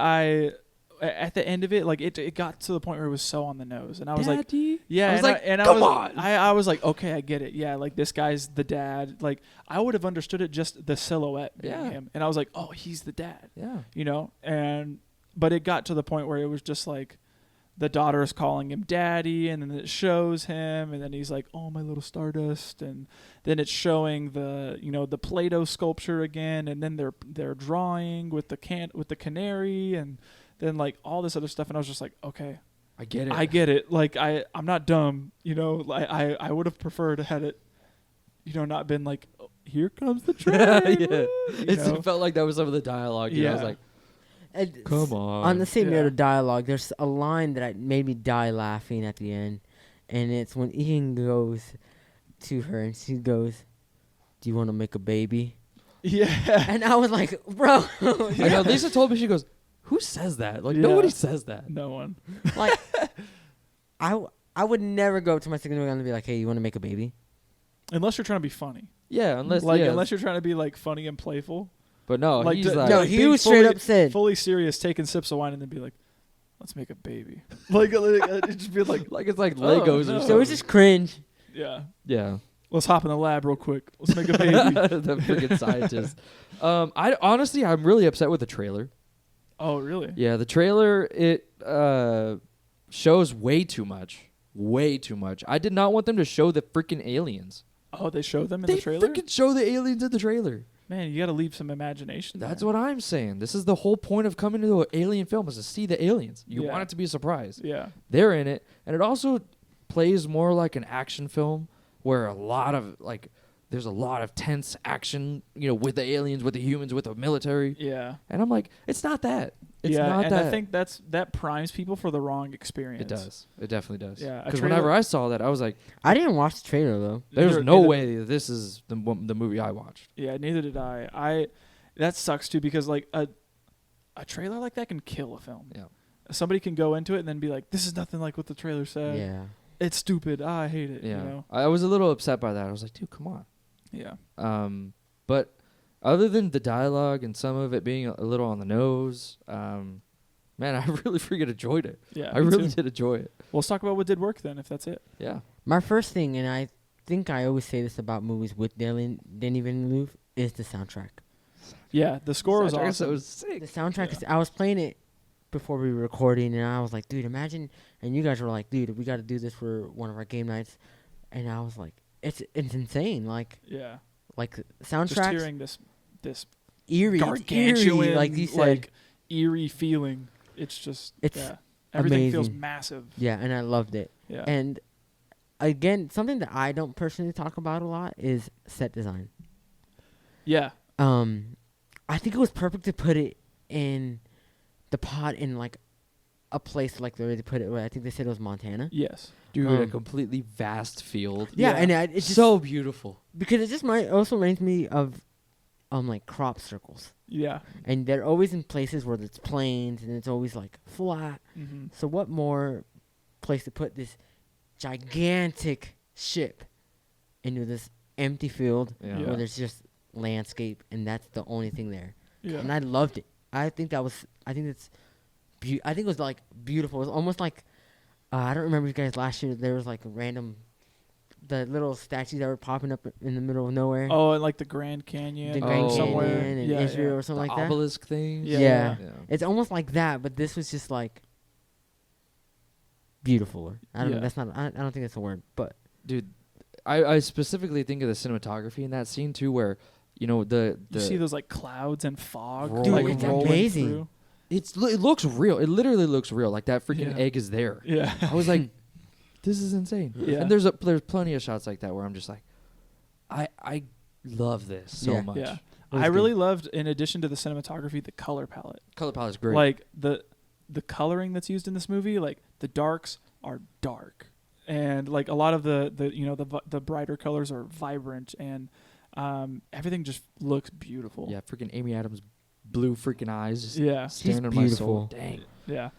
at the end of it, like it got to the point where it was so on the nose, and I was Daddy? like, yeah, I was like, okay, I get it. Yeah, like this guy's the dad. Like I would have understood it just the silhouette being him, and I was like, oh, he's the dad. Yeah. You know, but it got to the point where it was just like the daughter is calling him daddy, and then it shows him, and then he's like, oh, my little Stardust, and then it's showing the Play-Doh sculpture again, and then they're drawing with the canary, and then like all this other stuff, and I was just like, okay, I get it. Like I'm not dumb, you know. I would have preferred to had it, not been like, oh, here comes the train. Yeah. It felt like that was some of the dialogue. Yeah. I was like, come on. On the same note of dialogue, there's a line that made me die laughing at the end, and it's when Ian goes to her and she goes, "Do you want to make a baby?" Yeah. And I was like, bro. I know, Lisa told me, she goes, who says that? Like, nobody says that. No one. Like, I would never go up to my significant other and be like, hey, you want to make a baby? Unless you're trying to be funny. Yeah, unless you're trying to be like funny and playful. But no, Like, he's d- like, no, he was straight up said, fully serious, taking sips of wine, and then be like, let's make a baby. like it just be like like it's like Oh, Legos no. or something. so it was just cringe. yeah. Yeah. Let's hop in the lab real quick. Let's make a baby. The freaking scientist. I'm really upset with the trailer. Oh, really? Yeah, the trailer, it shows way too much. Way too much. I did not want them to show the freaking aliens. Oh, they show them in They the trailer? freaking show the aliens in the trailer. Man, you got to leave some imagination. That's there. what I'm saying. This is the whole point of coming to an alien film, is to see the aliens. You Yeah. want it to be a surprise. Yeah. They're in it, and it also plays more like an action film where there's a lot of tense action, with the aliens, with the humans, with the military. Yeah. And I'm like, it's not that. It's yeah, not and that. I think that primes people for the wrong experience. It does. It definitely does. Yeah, a Because trailer- whenever I saw that, I was like, I didn't watch the trailer, though. there's Neither- no neither- way that this is the movie I watched. Yeah, neither did I. That sucks too, because like a trailer like that can kill a film. Yeah. Somebody can go into it and then be like, "This is nothing like what the trailer said. Yeah. It's stupid. I hate it." Yeah. You know? I was a little upset by that. I was like, dude, come on. Yeah. But other than the dialogue and some of it being a little on the nose, man, I really freaking enjoyed it. Yeah. I me really too. did enjoy it. Well, let's talk about what did work then, if that's it. Yeah. My first thing, and I think I always say this about movies with Denis Villeneuve, is the soundtrack. Yeah, the score was Soundtrack awesome. was sick. The soundtrack is. I was playing it before we were recording, and I was like, dude, imagine. And you guys were like, dude, we got to do this for one of our game nights. And I was like, it's insane. Like Yeah. soundtracks. Just hearing this eerie, gargantuan, eerie, like you said. like eerie feeling. It's just It's everything feels amazing. massive. Yeah, and I loved it. Yeah. And again, something that I don't personally talk about a lot is set design. Yeah. I think it was perfect to put it in the pod in like a place like where they put it. I think they said it was Montana. Yes. Dude, a Um, completely vast field. Yeah, Yeah. and it's just so beautiful. because it just also reminds me of like crop circles, Yeah. and they're always in places where it's plains and it's always like flat. Mm-hmm. So what more place to put this gigantic ship into this empty field Yeah. Yeah. where there's just landscape and that's the only thing there. Yeah. And I loved it. I think it was like beautiful. It was almost like I don't remember you guys last year. There was like the little statues that were popping up in the middle of nowhere. Oh, and like the Grand Canyon. the Oh. Grand somewhere. Canyon in Yeah, Israel yeah. or something The like that. obelisk thing. Yeah. Yeah. Yeah. It's almost like that, but this was just like beautiful. I don't know. Yeah. That's not. I don't think that's a word, but Dude, I specifically think of the cinematography in that scene too, where the You see those like clouds and fog. Roll- Dude, like, it's rolling amazing. through. it looks real. It literally looks real. Like that freaking Yeah. egg is there. Yeah. I was like, this is insane. Yeah. And there's plenty of shots like that where I'm just like, I love this so Yeah. much. Yeah. was I good. really loved, in addition to the cinematography, the color palette. Color palette's great. Like the coloring that's used in this movie, like the darks are dark, and like a lot of the brighter colors are vibrant, and everything just looks beautiful. yeah, freaking Amy Adams' blue freaking eyes just Yeah. staring at She's my soul. beautiful. Dang. Yeah.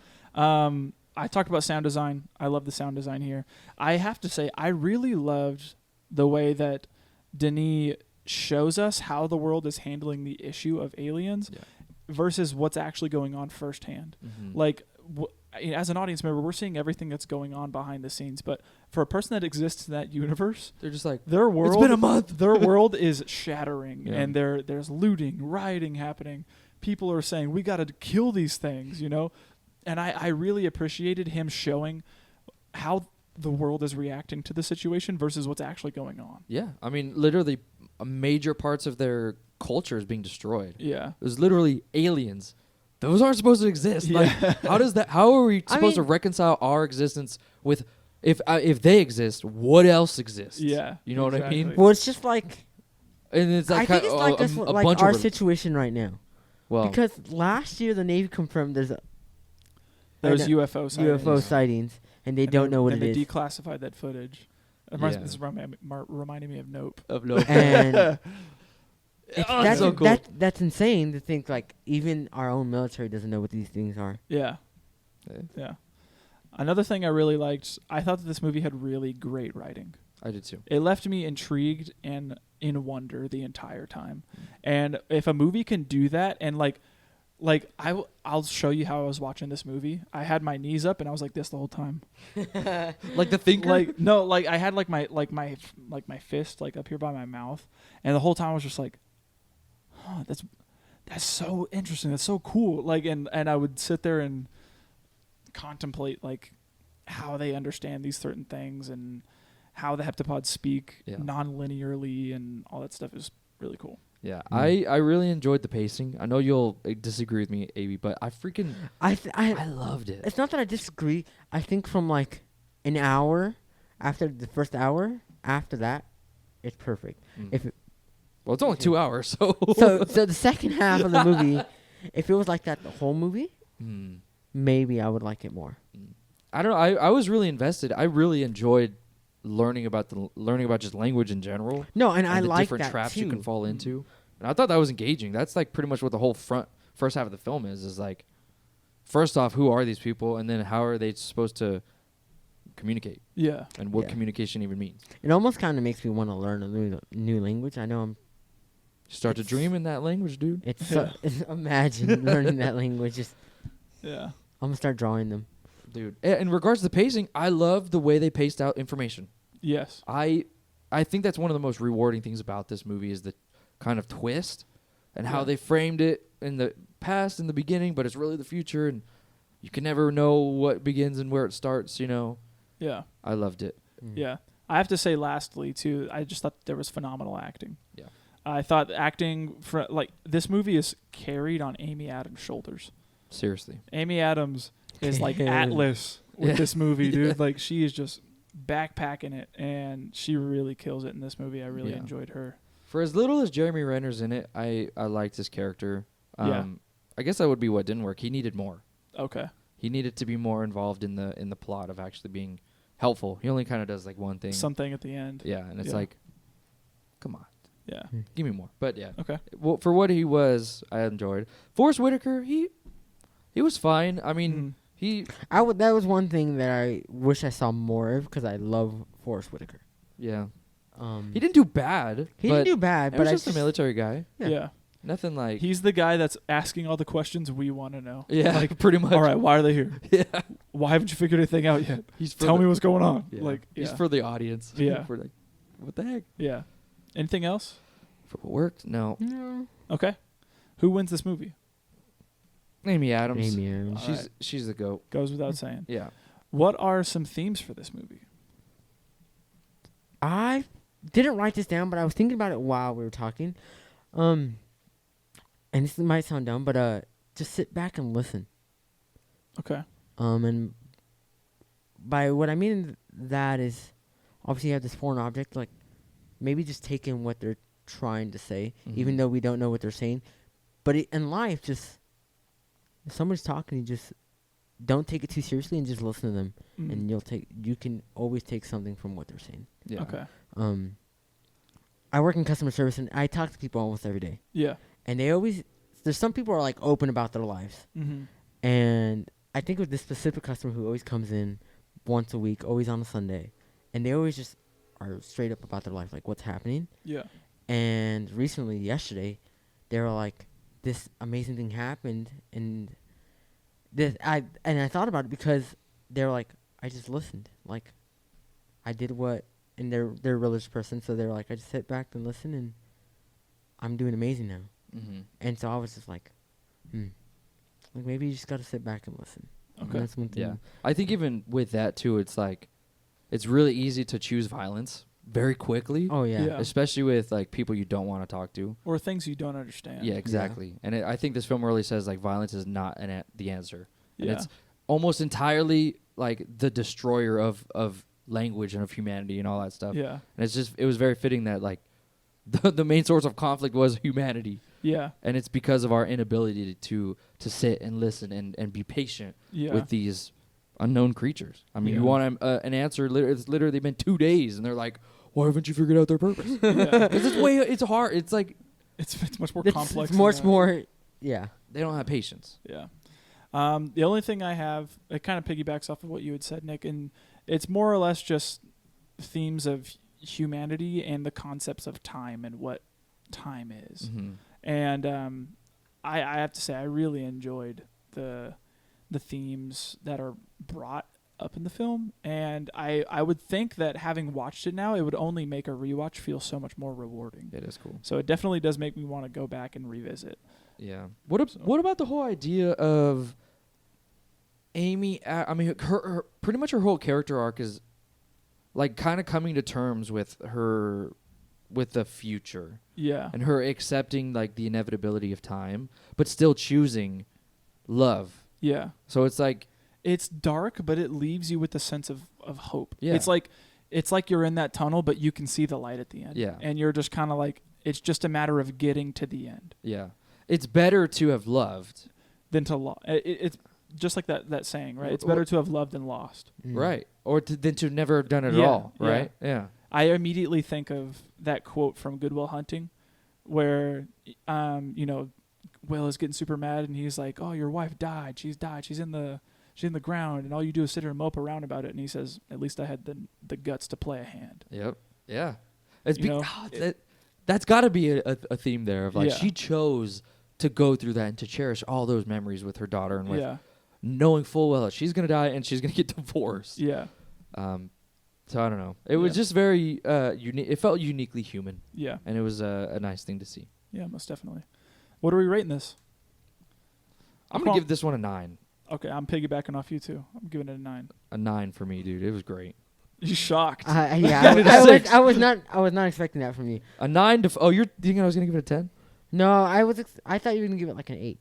I talked about sound design. I love the sound design here. I have to say, I really loved the way that Denis shows us how the world is handling the issue of aliens Yeah. versus what's actually going on firsthand. Mhm. Like, as an audience member, we're seeing everything that's going on behind the scenes. But for a person that exists in that universe, They're just like, their world, been a month. their world is shattering, Yeah. and there's looting, rioting happening. People are saying we got to kill these things, And I really appreciated him showing how the world is reacting to the situation versus what's actually going on. yeah. I mean, literally, major parts of their culture is being destroyed. Yeah. There's literally aliens. Those aren't supposed to exist. Yeah. Like, how are we I supposed to mean- reconcile our existence with if they exist? What else exists? Yeah, you know what I mean. exactly. well, it's just like And it's I like think it's like a, us, a like bunch our of situation right now. well, Because last year the Navy confirmed there's There's I UFO sightings. UFO sightings, and they don't know what and it they is. declassified that footage. Yeah. This is reminding me of Nope. of no. And Oh, that's so cool. that's insane to think like even our own military doesn't know what these things are. Yeah. Yeah. Yeah. Another thing I really liked, I thought that this movie had really great writing. I did too. It left me intrigued and in wonder the entire time. And if a movie can do that, and I'll show you how I was watching this movie. I had my knees up and I was like this the whole time. Like the thinker. I had my fist like up here by my mouth, and the whole time I was just like, "Huh, that's so interesting. That's so cool." Like, and I would sit there and contemplate like how they understand these certain things and how the heptapods speak non-linearly and all that stuff is really cool. Yeah, I really enjoyed the pacing. I know you'll disagree with me, AB, but I loved it. It's not that I disagree. I think from like an hour after the first hour, after that, it's perfect. If it, Well, it's only 2 hours, so so the second half of the movie, if it was like that the whole movie, maybe I would like it more. I don't know. I was really invested. I really enjoyed learning about just language in general. No, and I the like different that traps too. you can fall into. And I thought that was engaging. That's like pretty much what the whole front first half of the film is like, first off, who are these people, and then how are they supposed to communicate? Yeah. And what communication even means. It almost kind of makes me want to learn a new language. I know Start to dream in that language, dude. imagine learning that language. Yeah. I'm gonna start drawing them. Dude, in regards to the pacing, I love the way they paced out information. Yes. I think that's one of the most rewarding things about this movie is the kind of twist and how they framed it in the past and the beginning, but it's really the future, and you can never know what begins and where it starts, you know. Yeah. I loved it. Yeah. I have to say lastly too, I just thought there was phenomenal acting. Yeah. I thought acting for this movie is carried on Amy Adams' shoulders. Seriously. Amy Adams is like Atlas with this movie, dude. Like she is just backpacking it, and she really kills it in this movie. I really enjoyed her. For as little as Jeremy Renner's in it, I liked his character. Yeah. I guess that would be what didn't work. He needed more. Okay. He needed to be more involved in the plot of actually being helpful. He only kind of does like one thing. Something at the end. Yeah, and it's like, come on, Yeah. give me more. But yeah, Okay. well, for what he was, I enjoyed. Forrest Whitaker, he was fine. I mean, That was one thing that I wish I saw more of because I love Forrest Whitaker. yeah, he didn't do bad. He didn't do bad, He but was I just a military guy. Yeah. Nothing like. He's the guy that's asking all the questions we want to know. Yeah, Like, pretty much. all right, why are they here? Yeah, Why haven't you figured anything out yet? Tell me what's going on. Yeah. Like, he's yeah. for the audience. Yeah. For like, what the heck? Yeah. Anything else? For what worked? No. No. Okay. Who wins this movie? Amy Adams. Amy Adams. All right. She's the goat. Goes without saying. Yeah. What are some themes for this movie? I didn't write this down, but I was thinking about it while we were talking. And this might sound dumb, but just sit back and listen. Okay. And by what I mean that is, obviously you have this foreign object, like maybe just take in what they're trying to say, even though we don't know what they're saying. But in life, just if somebody's talking, you just don't take it too seriously and just listen to them, and you can always take something from what they're saying. Yeah. Okay. I work in customer service, and I talk to people almost every day. Yeah. And there's some people who are like open about their lives. Mm-hmm. And I think with this specific customer who always comes in once a week, always on a Sunday, and they always just are straight up about their life, like what's happening. Yeah. And recently, yesterday, they were like, this amazing thing happened, and I thought about it because they were like, I just listened. Like, I did what, and they're a religious person, so they're like, I just sit back and listen, and I'm doing amazing now. Mm-hmm. And so I was just like, like maybe you just got to sit back and listen. Okay. And that's one thing. Yeah. I think even with that too, it's like, it's really easy to choose violence very quickly. Oh yeah. Yeah. Especially with like people you don't want to talk to. Or things you don't understand. Yeah, exactly. And I think this film really says like violence is not the answer. And Yeah. it's almost entirely like the destroyer of language and of humanity and all that stuff. Yeah. And it was very fitting that like the main source of conflict was humanity. Yeah. And it's because of our inability to sit and listen and be patient Yeah. with these unknown creatures. I mean, Yeah. you want an answer. It's literally been 2 days, and they're like, "Why haven't you figured out their purpose?" Yeah. It's hard. It's like It's much more It's complex. It's than much that. more. Yeah. they don't have patience. Yeah. The only thing I have, it kind of piggybacks off of what you had said, Nick, and it's more or less just themes of humanity and the concepts of time and what time is. Mm-hmm. And I have to say, I really enjoyed the themes that are brought up in the film. And I would think that having watched it now, it would only make a rewatch feel so much more rewarding. It is cool. So it definitely does make me want to go back and revisit. Yeah. What about the whole idea of Amy? I mean, her pretty much her whole character arc is like kind of coming to terms with the future. Yeah. And her accepting like the inevitability of time, but still choosing love. Yeah. So it's like It's dark, but it leaves you with a sense of hope. Yeah. It's like you're in that tunnel, but you can see the light at the end. Yeah. And you're just kind of like, it's just a matter of getting to the end yeah, it's better to have loved, than to it's just like that saying, right? It's Wh- better to have loved than lost. right? Or than to never have done it Yeah, at all, yeah. right? Yeah. I immediately think of that quote from Good Will Hunting where, Will is getting super mad, and he's like, "Oh, your wife died. She's died. She's in the ground, and all you do is sit here and mope around about it." And he says, "At least I had the guts to play a hand." Yep. Yeah. It's You know, that's got to be a theme there of like Yeah. she chose to go through that and to cherish all those memories with her daughter and with Yeah. knowing full well that she's gonna die and she's gonna get divorced. Yeah. So I don't know. It was just very unique. It felt uniquely human, Yeah. and it was a nice thing to see. Yeah. Most definitely. What are we rating this? I'm gonna give this one a 9. Okay, I'm piggybacking off you too. I'm giving it a 9. A 9 for me, dude. It was great. You shocked? Yeah, I was not expecting that from you. A 9 to. Oh, you're thinking I was gonna give it a 10? No, I thought you were gonna give it like an 8.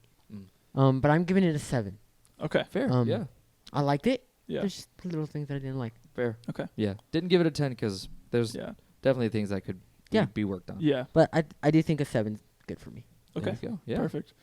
But I'm giving it a 7. Okay. Fair. Yeah. I liked it. Yeah. There's just little things that I didn't like. Fair. Okay. Yeah. Didn't give it a 10 because there's definitely things that could be worked on. Yeah. But I do think a 7's good for me. Okay. There you go. Yeah. Perfect.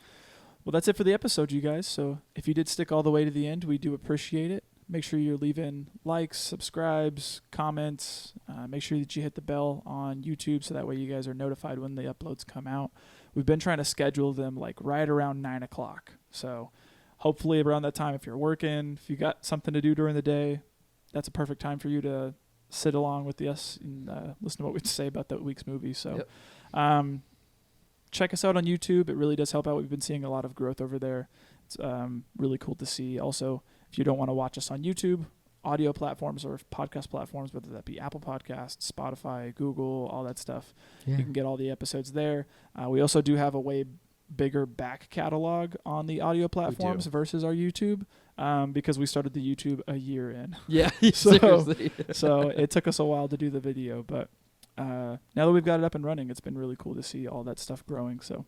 Well, that's it for the episode, you guys. So if you did stick all the way to the end, we do appreciate it. Make sure you're leaving likes, subscribes, comments. Make sure that you hit the bell on YouTube so that way you guys are notified when the uploads come out. We've been trying to schedule them like right around 9 o'clock. So hopefully around that time, if you're working, if you got something to do during the day, that's a perfect time for you to sit along with us and listen to what we say about that week's movie. So check us out on YouTube. It really does help out. We've been seeing a lot of growth over there. It's really cool to see. Also, if you don't want to watch us on YouTube, audio platforms or podcast platforms, whether that be Apple Podcasts, Spotify, Google, all that stuff, you can get all the episodes there. We also do have a way bigger back catalog on the audio platforms versus our YouTube because we started the YouTube a year in. Yeah, seriously. So it took us a while to do the video, but now that we've got it up and running, it's been really cool to see all that stuff growing. So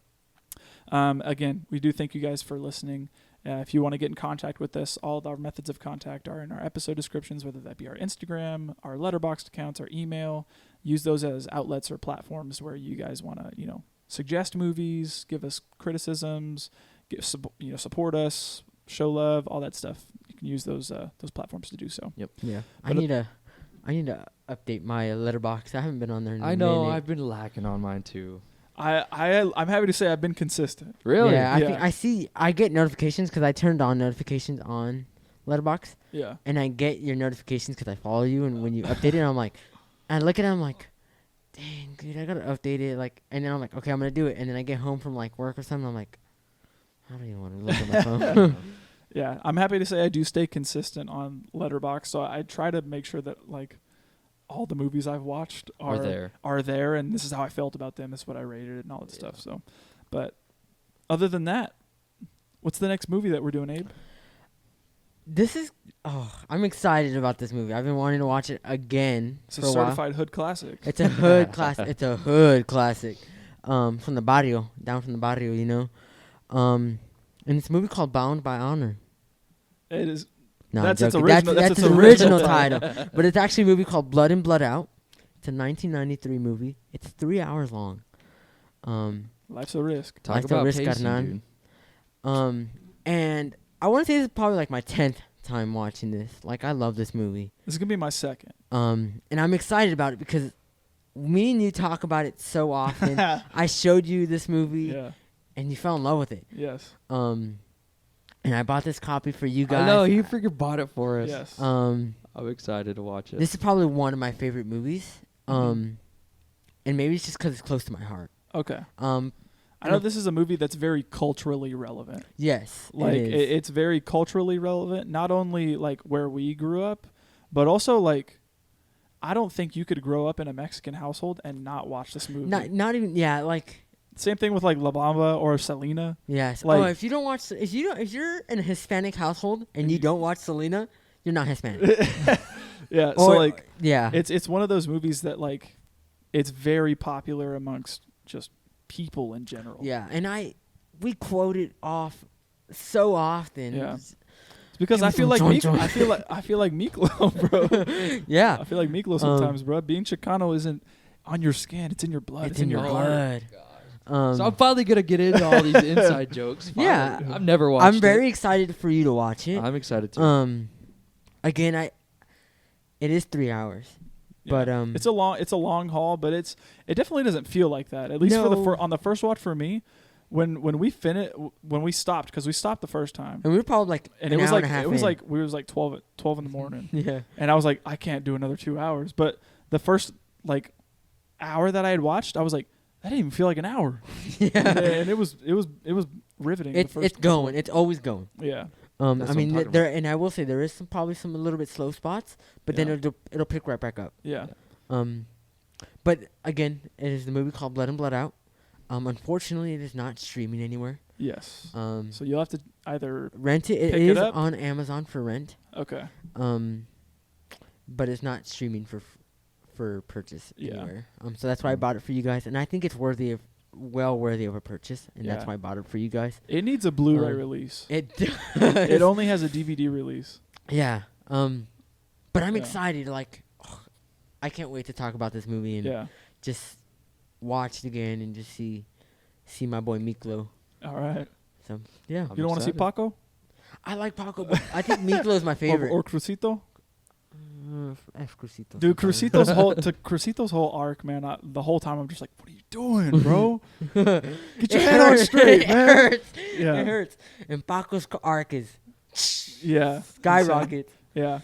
again, we do thank you guys for listening. If you want to get in contact with us, all of our methods of contact are in our episode descriptions, whether that be our Instagram, our Letterboxd accounts, our email. Use those as outlets or platforms where you guys want to, suggest movies, give us criticisms, support us, show love, all that stuff. You can use those platforms to do so. Yep. Yeah. But I need to update my Letterboxd. I haven't been on there in a I know. minute. I've been lacking on mine too. I'm happy to say I've been consistent. Really? Yeah, I get notifications because I turned on notifications on Letterboxd. Yeah. And I get your notifications because I follow you, and when you update it, I'm like, and I look at it, I'm like, dang, dude, I gotta update it. Like, and then I'm like, okay, I'm gonna do it. And then I get home from like work or something, I'm like, I don't even want to look at my phone. Yeah, I'm happy to say I do stay consistent on Letterboxd. So I try to make sure that like all the movies I've watched are there, and this is how I felt about them. This is what I rated it and all that stuff. So, but other than that, what's the next movie that we're doing, Abe? I'm excited about this movie. I've been wanting to watch it again. It's a certified hood classic. It's a hood classic. It's a hood classic. From the barrio, down from the barrio, and it's a movie called Bound by Honor. It is. No, that's its original. That's its original title. But it's actually a movie called Blood In, Blood Out. It's a 1993 movie. It's 3 hours long. Life's a risk. Talk about pacing, dude. And I want to say this is probably like my 10th time watching this. Like, I love this movie. This is gonna be my second. And I'm excited about it because me and you talk about it so often. I showed you this movie, and you fell in love with it. Yes. And I bought this copy for you guys. I know, you freaking bought it for us. Yes. I'm excited to watch it. This is probably one of my favorite movies. And maybe it's just because it's close to my heart. Okay. I know this is a movie that's very culturally relevant. Yes. Like it's very culturally relevant, not only like where we grew up, but also like I don't think you could grow up in a Mexican household and not watch this movie. Not even like same thing with like La Bamba or Selena. Yes. Like, if you're in a Hispanic household and you don't watch Selena, you're not Hispanic. Yeah. Or, so like it's one of those movies that like it's very popular amongst just people in general. Yeah, and we quote it off so often. Yeah. It's because I feel like Miklo, bro. Yeah. I feel like Miklo sometimes, bro. Being Chicano isn't on your skin; it's in your blood. It's in your blood. So I'm finally gonna get into all these inside jokes. Finally. Yeah, I've never watched it. I'm very excited for you to watch it. I'm excited too. Again, it is 3 hours, but it's a long haul, but it definitely doesn't feel like that. At least on the first watch for me, when we stopped, because we stopped the first time, And we were probably like and an it was hour like and a half it was in. like we was like 12 in the morning, Yeah. and I was like, I can't do another 2 hours. But the first like hour that I had watched, I was like, that didn't even feel like an hour. Yeah. And it was riveting. It's going. It's always going. Yeah. I That's what I'm mean, talking there, and I will say there is probably some a little bit slow spots, but Yeah. then it'll pick right back up. Yeah. But again, it is the movie called Blood and Blood Out. Unfortunately, it is not streaming anywhere. Yes. So So you'll have to either rent it. It pick it is up? on Amazon for rent. okay. But it's not streaming for purchase Yeah. anywhere. So that's why I bought it for you guys, and I think it's worthy of a purchase, and that's Yeah. why I bought it for you guys. It needs a Blu-ray Um, release. It It only has a DVD release. yeah. But I'm Yeah. excited. Like, I can't wait to talk about this movie and Yeah. just watch it again and just see my boy Miklo. All right. So yeah, You don't want to see Paco I like Paco, but I think Miklo is my favorite. or Crucito? F. Crucito. Dude, Crucito's whole arc, man. The whole time I'm just like, what are you doing, bro? Get your head on straight, it man. hurts. Yeah. It hurts. And Paco's arc is Yeah. skyrockets. Yeah.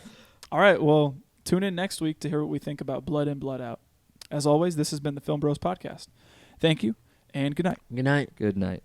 All right. Well, tune in next week to hear what we think about Blood In, Blood Out. As always, this has been the Film Bros Podcast. Thank you, and good night. Good night. Good night.